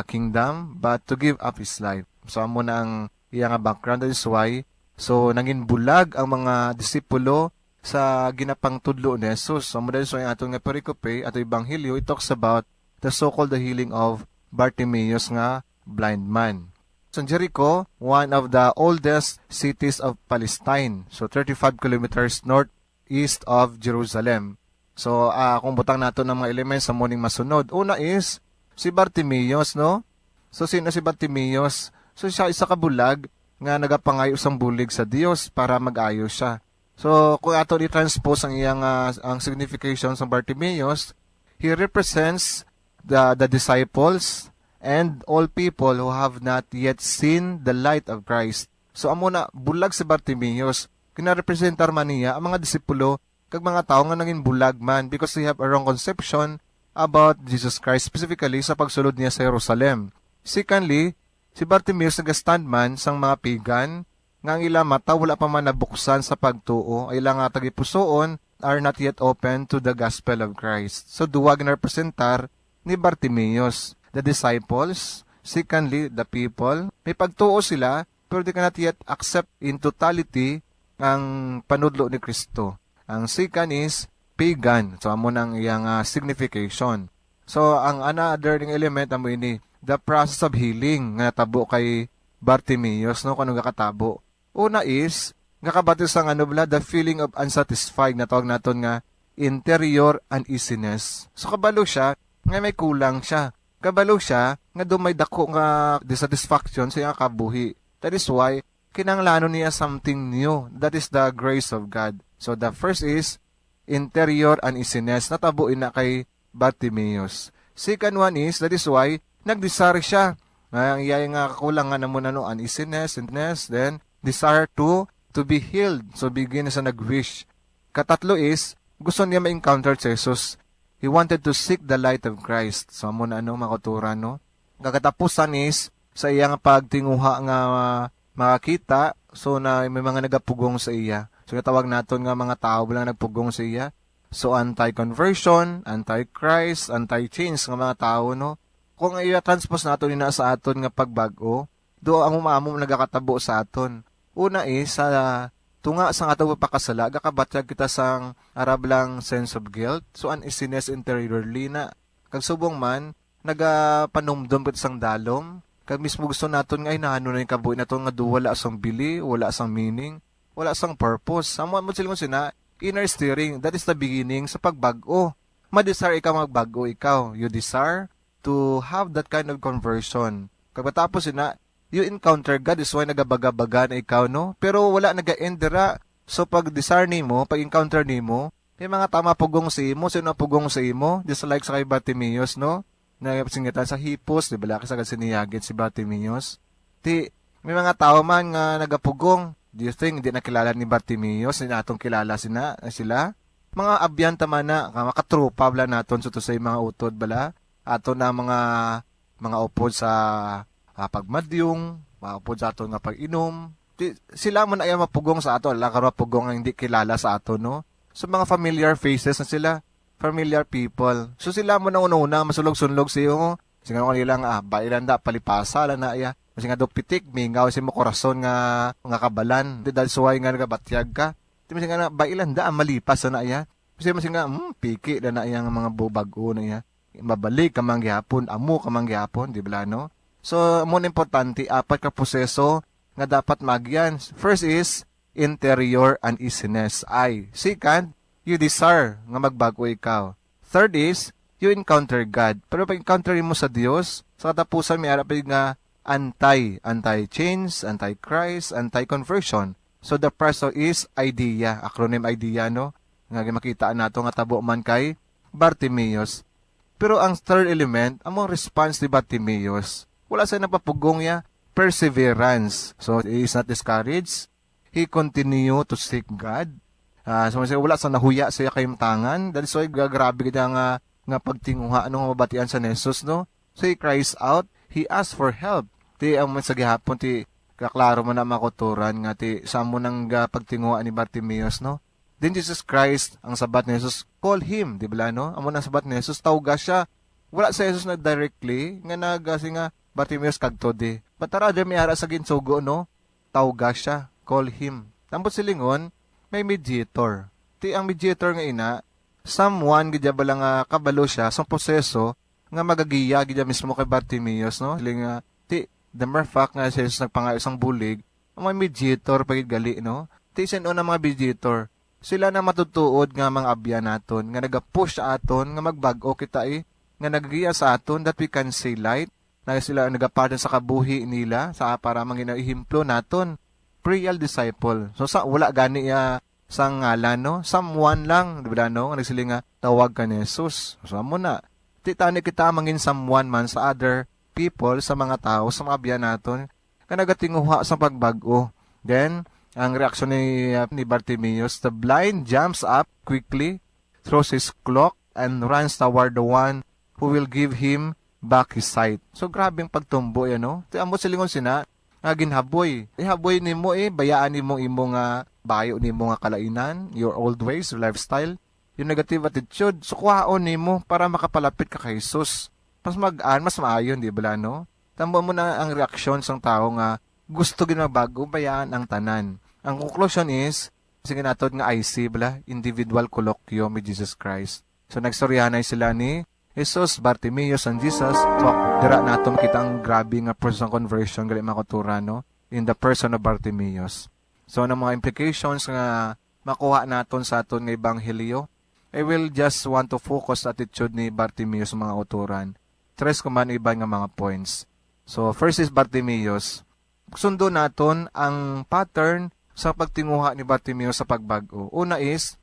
kingdom, but to give up His life. So amo na ang iyang background. That is why, so nangin bulag ang mga disipulo sa ginapang tudlo ni Jesus. So amo dahil so yung atong nga perikope, ato Ebanghelyo, it talks about the so-called the healing of Bartimaeus nga blind man. So Jericho, one of the oldest cities of Palestine. So 35 kilometers northeast of Jerusalem. So kung butang nato ng mga elements sa muning masunod. Una is si Bartimaeus, no? So sino si Bartimaeus? So siya isa ka bulag nga nagapangayo sang bulig sa Dios para mag-ayo siya. So kung ato i-transpose ang iyang ang signification sa Bartimaeus, he represents the disciples and all people who have not yet seen the light of Christ. So amo na bulag si Bartimaeus, kinarepresentar man niya ang mga disipulo kag mga tao nga naging bulag man because they have a wrong conception about Jesus Christ, specifically sa pagsulod niya sa Jerusalem. Secondly, si Bartimaeus nag-stand man sang mga pagan nga ang ilang mata wala pa man nabuksan sa pagtuo, ay ilang tagipusoon are not yet open to the gospel of Christ. So duwa ginarepresentar ni Bartimaeus, the disciples. Secondly, the people. May pagtuo sila, pero they cannot yet accept in totality ang panudlo ni Kristo. Ang second is, pagan. So amo nang iyang signification. So ang another ning element amo ini the process of healing nga tabo kay Bartimaeus no kanu gakatabo. Una is gakabatis ang the feeling of unsatisfied na tawag naton nga interior uneasiness. So kabalo siya nga may kulang siya. Kabalo siya nga dumay dako nga dissatisfaction sa iyang kabuhi. That is why kinanglanon niya something new. That is the grace of God. So the first is interior uneasiness. Natabo ina kay Bartimaeus. Second one is, that is why nag-desire siya. Ang iyay nga kakulangan na muna uneasiness, then desire to be healed. So begin sa nag-wish. Katatlo is, gusto niya ma-encounter si Jesus. He wanted to seek the light of Christ. So muna makuturan no. Kakatapusan is, sa iyang pagtinguha nga makakita, so na may mga nagapugong sa iya. So natawag naton nga mga tao lang nagpugong sa iya. So anti-conversion, anti-Christ, anti-change nga mga tao no. Kung i-transpose nato nina sa aton nga pagbago, do ang umamo nagakatabo sa aton. Una is sa tunga sa ato pagpakasala, gakabatyag kita sang arab lang sense of guilt. So uneasiness interiorly na kag subong man nagapanumdum kita sang dalom. Kag mismo gusto naton nga inano na yung kabuhi naton nga wala sang bili, wala sang meaning, wala sang purpose. Amo mo sila sina inner steering, that is the beginning sa pagbago. Ma-desire ikaw magbago ikaw. You desire to have that kind of conversion. Pagkatapos na, you encounter God is why nagabaga-baga na ikaw, no? Pero wala naga-endera. So pag-desire nimo, pag-encounter nimo, may mga tama pugong sa imo. Sino pugong sa imo? Just like sa kay Bartimaeus, no? Nagapasingatan sa hipos, di ba? Laki sa siniyagin si Bartimaeus. May mga tao man nga nagapugong. Do you think hindi nakilala ni Bartimaeus? Hindi natong kilala sila? Mga abyanta man na, makatrupa bala naton sa sa mga utod bala. Ato na mga upod sa pagmadyong, mga upod sa ato nga pag-inom. Sila man ay mapugong sa ato. Wala ka mapugong ang hindi kilala sa ato, no? So mga familiar faces na sila. Familiar people. So sila mo na una masulog-sunlog sa iyo. Sige ko nilang bailanda palipasa lang na iya. Kasi nga do pitik mingaw si mo korason nga kabalan. Di dahil suway nga nagabatyag ka. Di nga na bailanda malipas na iya. Kasi mas nga piki na iya nga mga bubago na iya. Mabalik ka manggihapon, amo ka manggihapon, di ba no? So mo importante apat ka proseso nga dapat magyan. First is interior uneasiness. Second, you desire nga magbago ikaw. Third is, you encounter God. Pero pag encounter mo sa Diyos, sa katapusan may arap nga anti-change, anti-Christ, anti-conversion. So the first is idea, acronym idea, no? Nga makita nato nga tabo man kay Bartimaeus. Pero ang third element, among response ni Bartimaeus, wala sa napapugong niya, perseverance. So he is not discouraged. He continue to seek God. So wala sa nahuya siya kayong tangan. Dahil so grabe kita nga pagtinguha anong mabatian sa Jesus, no? So he cries out, he asks for help. Ti ang sa gihapon ti kaklaro mo na makuturan nga ti samo nang pagtinguha ni Bartimaeus, no? Then Jesus Christ, ang sabat ni Jesus, call him, di ba no? Amo nang sabat ni Jesus, tawga siya. Wala sa Jesus na directly nga nagasi nga Bartimaeus kagto di. Batara de may ara sa ginsugo, no? Tawga siya, call him. Tampot silingon, may mediator. Ti ang mediator nga ina, someone gidya bala nga kabalo siya sa proseso nga magagiya gidya mismo kay Bartimaeus, no? Nga the mere fact nga siya nagpangayo sang bulig, ang mga mediator pagid gali, no? Ti sen una mga mediator, sila na matutuod nga mga abya naton nga nagapush sa aton nga magbago kita nga nagagiya sa aton that we can see light, na sila nagapardon sa kabuhi nila sa para manginahimplo naton. Real disciple. So sa wala gani sa ngalan, no? Someone lang, di ba no? Nagsiling nga tawag ka ni Jesus. So amo na. Titani kita mangin someone man sa other people, sa mga tao, sa mga biya naton nga nagatinguha sa pagbago. Then ang reaksyon ni Bartimaeus, the blind jumps up quickly, throws his cloak and runs toward the one who will give him back his sight. So grabeng pagtumbo yan, no? Ti amo silingon sina ginhaboy. Ihaboy nimo bayaan nimo imo nga bayo nimo nga kalainan, your old ways, your lifestyle, yung negative attitude. So kuhaon nimo para makapalapit ka kay Jesus. Mas magaan, mas maayon, di ba no? Tamo mo na ang reaksyon sang tao nga gusto ginagbago, bayaan ang tanan. Ang conclusion is, sige naton nga IC bala, individual colloquium with Jesus Christ. So nagstoryahanay sila ni Jesus, Bartimaeus, and Jesus. So dira nato makita ang grabe nga process ng conversion gali makutura no in the person of Bartimaeus. So ang mga implications nga makuha naton sa aton nga ebanghelyo, I will just want to focus sa attitude ni Bartimaeus mga uturan. Tres ko man iba nga mga points. So first is Bartimaeus. Sundo naton ang pattern sa pagtinguha ni Bartimaeus sa pagbago. Una is,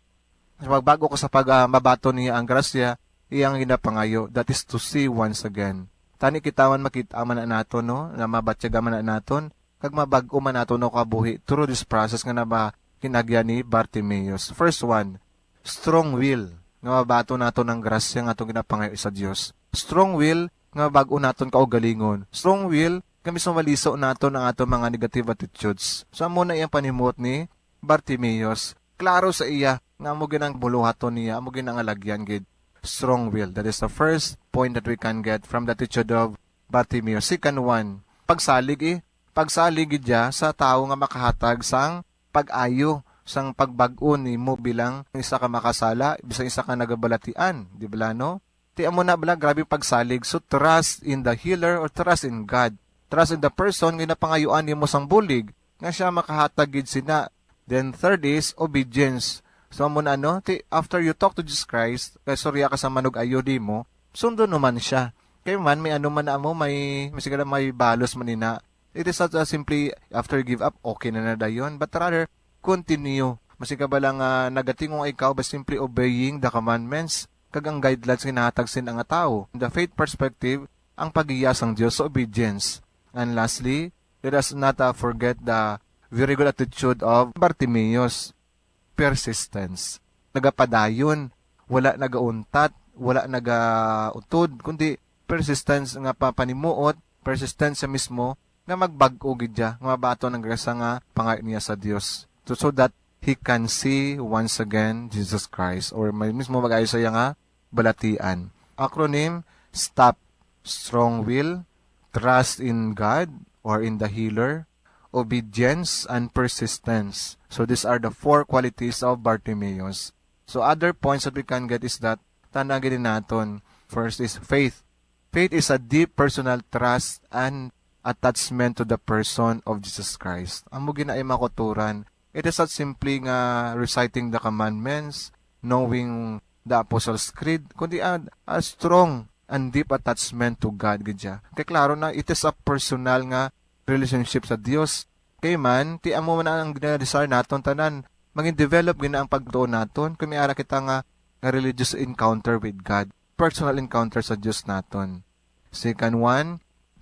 sa pagbago ko sa pagmabato niya ang grasya, iyang ginapangayo, that is to see once again. Tani kitawan makita man na naton, no? Na mabatyaga man na naton, kag mabago man naton no kabuhi through this process nga na ba kinagya ni Bartimaeus. First one, strong will nga mabato naton ang grasya nga atong ginapangayo sa Dios. Strong will nga bago naton kaugalingon. Strong will kami sumaliso naton ang aton mga negative attitudes. So amo na iyang panimot ni Bartimaeus. Klaro sa iya nga amo ginang buluhaton niya, amo ginang alagyan gid. Strong will. That is the first point that we can get from the attitude of Bartimaeus. Second one, pagsalig Pagsalig gid ya sa tawo nga makahatag sang pag-ayo sang pagbag-o nimo bilang isa ka makasala, bisan isa ka nagabalatian, di ba no? Ti amo na bala grabe pagsalig. So trust in the healer or trust in God. Trust in the person nga napangayuan nimo sang bulig nga siya makahatag gid sina. Then third is obedience. So amo na after you talk to Jesus Christ, kay sorya ka sa manug-ayo di mo, sundo naman siya. Kay man may man na amo may sigala may balos manina. It is not simply after you give up okay na dayon, but rather continue. Masika ba lang nagatingong ikaw by simply obeying the commandments kag ang guidelines ginahatag sin ang tao. In the faith perspective, ang pagiyas ang Dios sa obedience. And lastly, let us not forget the very good attitude of Bartimaeus, persistence. Nagapadayon, wala nagauntat, wala nagautod, kundi persistence nga papanimuot, persistence sa mismo nga magbag-o gid nga mabato ng grasa nga pangayo niya sa Dios. So that he can see once again Jesus Christ or may mismo mag-ayo sa iya nga balatian. Acronym, STOP. Strong will, trust in God or in the healer, obedience, and persistence. So these are the 4 qualities of Bartimaeus. So other points that we can get is that, tanagin naton. First is faith. Faith is a deep personal trust and attachment to the person of Jesus Christ. Amo ginaay makuturan. It is not simply nga reciting the commandments, knowing the Apostles' Creed, kundi a strong and deep attachment to God gidya. Kay klaro na it is a personal nga relationship sa Dios. Kay man ti amo man ang desire naton tanan, maging develop gina ang pagtuo naton kung may ara kita nga religious encounter with God, personal encounter sa Dios naton. Second one,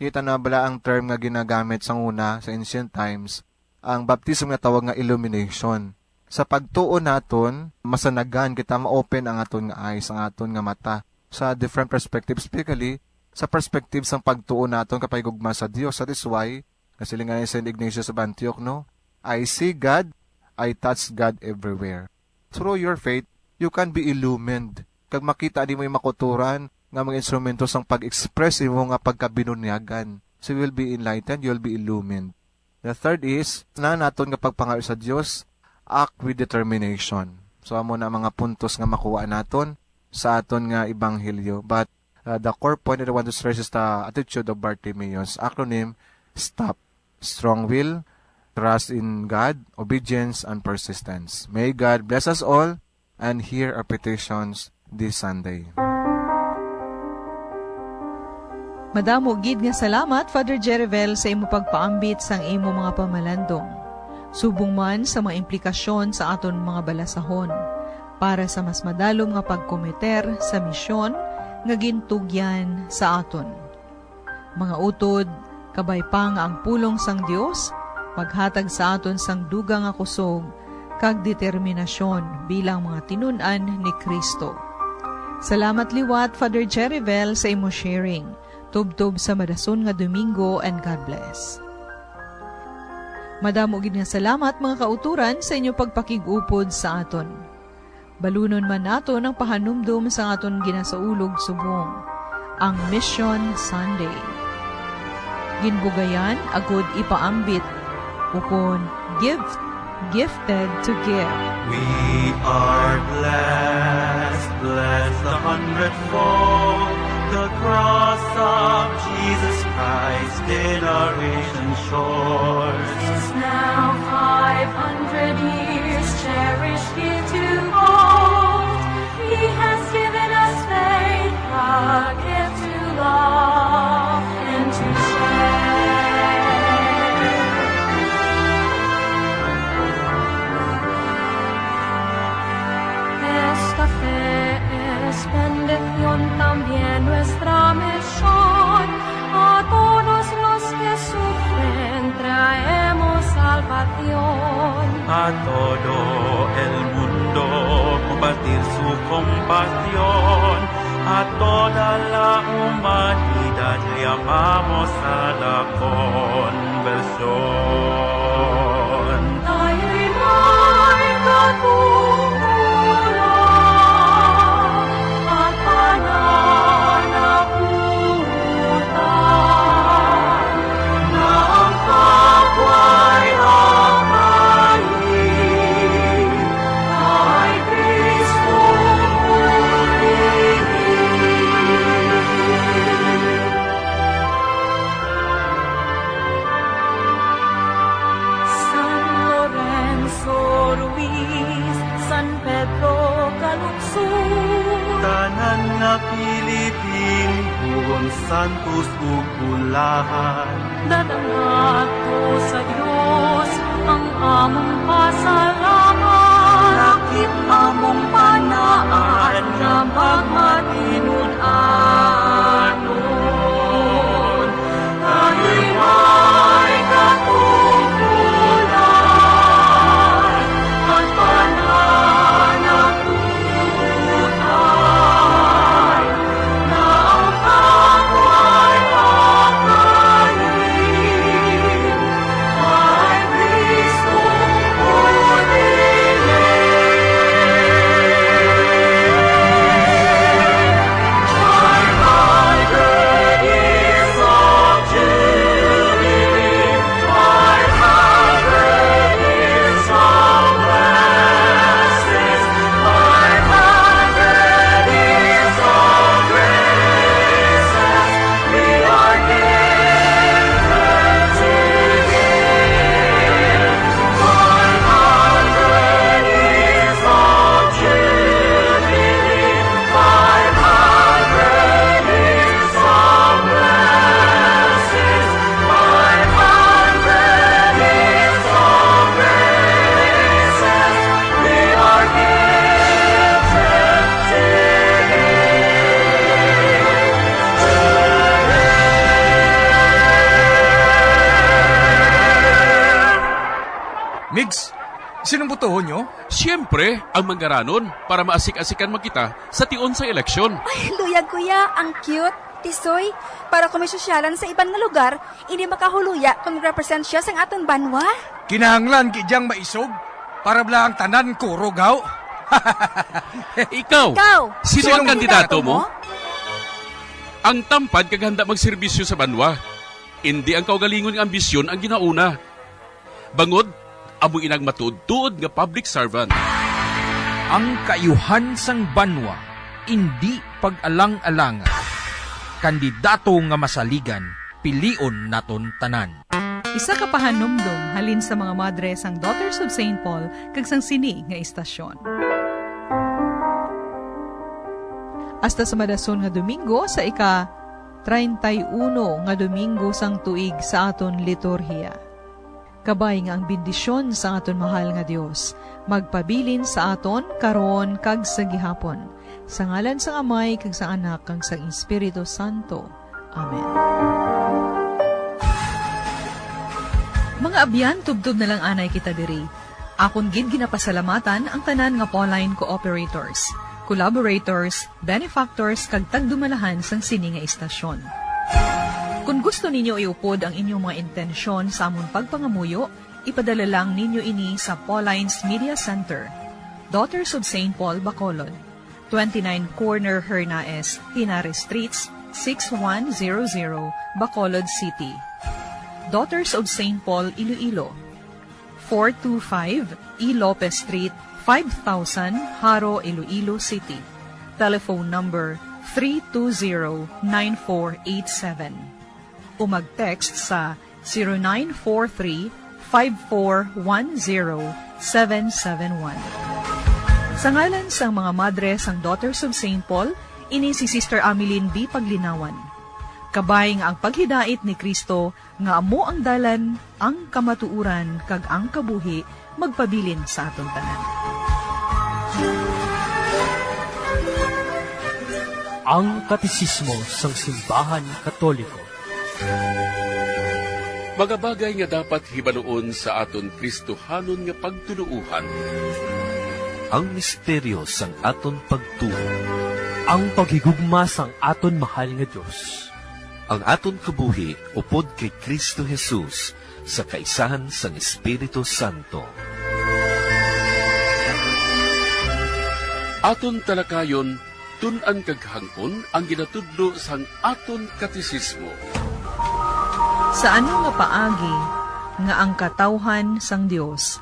kita na bala ang term nga ginagamit sa una sa ancient times, ang baptism nga tawag nga illumination. Sa pagtuo naton, masanagan kita ma-open ang aton nga eyes, ang aton nga mata sa different perspectives, especially sa perspective sang pagtuo naton kapay gugma sa Dios. That is why, kasi nga ni St. Ignatius of Antioch, no? I see God, I touch God everywhere. Through your faith, you can be illumined. Kag makita di mo yung makuturan nga mga instrumento sang pag-express mo nga pagkabinunyagan. So you will be enlightened, you will be illumined. The third is, na naton nga pagpangayo sa Dios, act with determination. So amo na mga puntos nga makuha naton sa aton nga ebanghelyo. But the core point that I want to stress is the attitude of Bartimaeus. Acronym, STOP. Strong will, trust in God, obedience, and persistence. May God bless us all and hear our petitions this Sunday. Madamo gid nga salamat, Father Jerivel, sa imo pagpaambit sang imo mga pamalandong. Subong man sa mga implikasyon sa aton mga balasahon, para sa mas madalom nga pagkometer sa misyon nga gintugyan sa aton. Mga utod, kabay pa nga ang pulong sang Dios, paghatag sa aton sang duga nga kusog, kag determinasyon bilang mga tinun-an ni Kristo. Salamat liwat, Father Jerivel, sa imo sharing. Tubtob sa madason nga Domingo, and God bless. Madamo gid nga salamat mga kauturan sa inyo pagpakig-upod sa aton. Balunon man naton ang pahanumdum sa aton ginasaulog subong, ang Mission Sunday. Ginbugayan agud ipaambit ukon gifted to give. We are blessed, blessed 100-fold. The cross of Jesus Christ generation shores. It's now 500 years cherished here to hold. He has given us faith, a gift to love and to share. Esta fe es bendición también nuestra misión. A todos los que sufren traemos salvación. A todo el mundo compartir su compasión. A toda la humanidad llamamos a la conversión. Tayo'y may katungkulan at pananagutan na ang kapwa'y akayin kay Kristong purihin. San Lorenzo Ruiz, San Pedro Calungsod, Tanan nga Pilipinhon, santos ug ulahan. dadangat ko sa Diyos ang among pasalamat. Lakip among panaan nga magmatinud-anon. Tayo'y may katungkulan at pananagutan na ang kapwa'y akayin kay Kristong purihin. Migs, sinong botohon nyo? Siyempre, ang manggaranon para maasik-asikan magkita sa tion sa eleksyon. Ay, luyag kuya, ang cute. Tisoy, para kung may sosyalan sa ibang nga lugar, hindi makahuluya kung represent siya sa aton banwa. Kinahanglan kidyang maisog para blang tanan ko rogaw. Ikaw, Ikaw, sino ang kandidato mo? Ang tampad kaghanda magserbisyo sa banwa. Hindi ang kaugalingon ng ambisyon ang ginauna. Bangod, amo inang matuod-tuod nga public servant. Ang kaayuhan sang banwa, hindi pag-alang-alangan. Kandidato nga masaligan, pilion naton tanan. Isa ka pahanumdum halin sa mga madre sang Daughters of St. Paul kag sang sini nga istasyon. Hasta sa madason nga Domingo sa ika-31 nga Domingo sang tuig sa aton liturhiya. Kabay nga ang bendisyon sa aton mahal nga Dios, magpabilin sa aton karon kag sa gihapon. Sa ngalan sang Amay kag sa Anak kag sa Espiritu Santo. Amen. Mga abyan, tubtub na lang anay kita diri. Akon gid ginapasalamatan ang tanan nga Pauline cooperators, collaborators, benefactors kag tagdumalahan sang sini nga istasyon. Kung gusto ninyo iupod ang inyong mga intensyon sa among pagpangamuyo, ipadala lang ninyo ini sa Pauline's Media Center, Daughters of St. Paul, Bacolod, 29 Corner Hernaes, Pinares Streets, 6100, Bacolod City. Daughters of St. Paul, Iloilo, 425 E. Lopez Street, 5000 Haro, Iloilo City. Telephone number 320-9487. O mag-text sa 0943-5410-771. Sa ngalan sang mga madre sang Daughters of St. Paul, ini si Sister Ameline B. Paglinawan. Kabay nga ang paghidait ni Kristo nga amo ang dalan, ang kamatuuran, kag ang kabuhi, magpabilin sa aton tanan. Ang Katisismo sang Simbahan Katoliko. Mga bagay nga dapat hibaluon sa aton Kristohanon nga pagtuluuhan. Ang misteryo sang aton pagtuo. Ang paghigugma sang aton mahal nga Dios. Ang aton kabuhi upod kay Kristo Jesus sa kaisahan sang Espiritu Santo. Aton talakayon, tun-an kag hangpon ang ginatudlo sang aton katisismo. Sa ano nga paagi nga ang katawhan sang Dios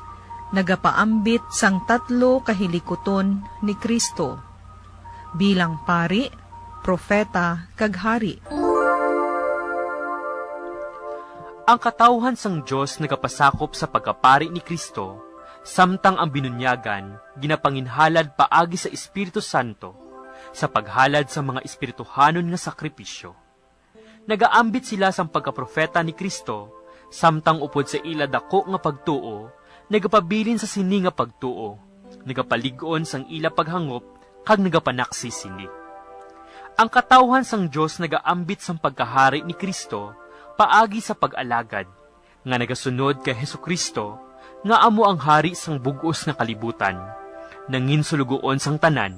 nagapaambit sang tatlo kahilikoton ni Kristo bilang pari, propeta, kag hari. Ang katawhan sang Diyos nagapasakop sa pagkapari ni Kristo, samtang ang binunyagan, ginapanginhalad paagi sa Espiritu Santo, sa paghalad sa mga espirituhanon nga sakripisyo. Nagaambit sila sang pagkaprofeta ni Kristo, samtang upod sa ila dako nga pagtuo, nagapabilin sa sini nga pagtuo, nagapaligon sang ila paghangop, kag nagapanaksi sini. Ang katawhan sang Diyos nagaambit sang pagkahari ni Kristo, paagi sa pag-alagad, nga nagasunod kay Hesukristo, nga amo ang hari sang bugos na kalibutan, nangin sulugoon sang tanan,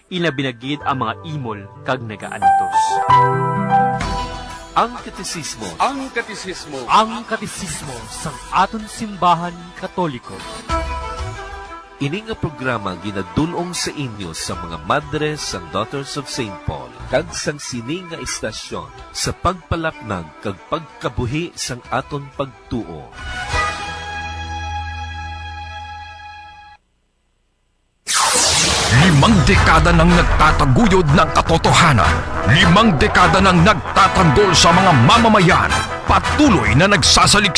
ila binagid ang mga imol kag nagaantos. Ang Katisismo. Ang Katisismo. Ang Katisismo sang aton Simbahan Katoliko. Ini nga programa ginadulong sa inyo sa mga madre sang Daughters of St. Paul kag sang sini nga istasyon sa pagpalapnag kag pagkabuhi sang aton pagtuo. Limang dekada nang nagtataguyod ng katotohanan. 5 dekada nang nagtatanggol sa mga mamamayan. Patuloy na nagsasaliksik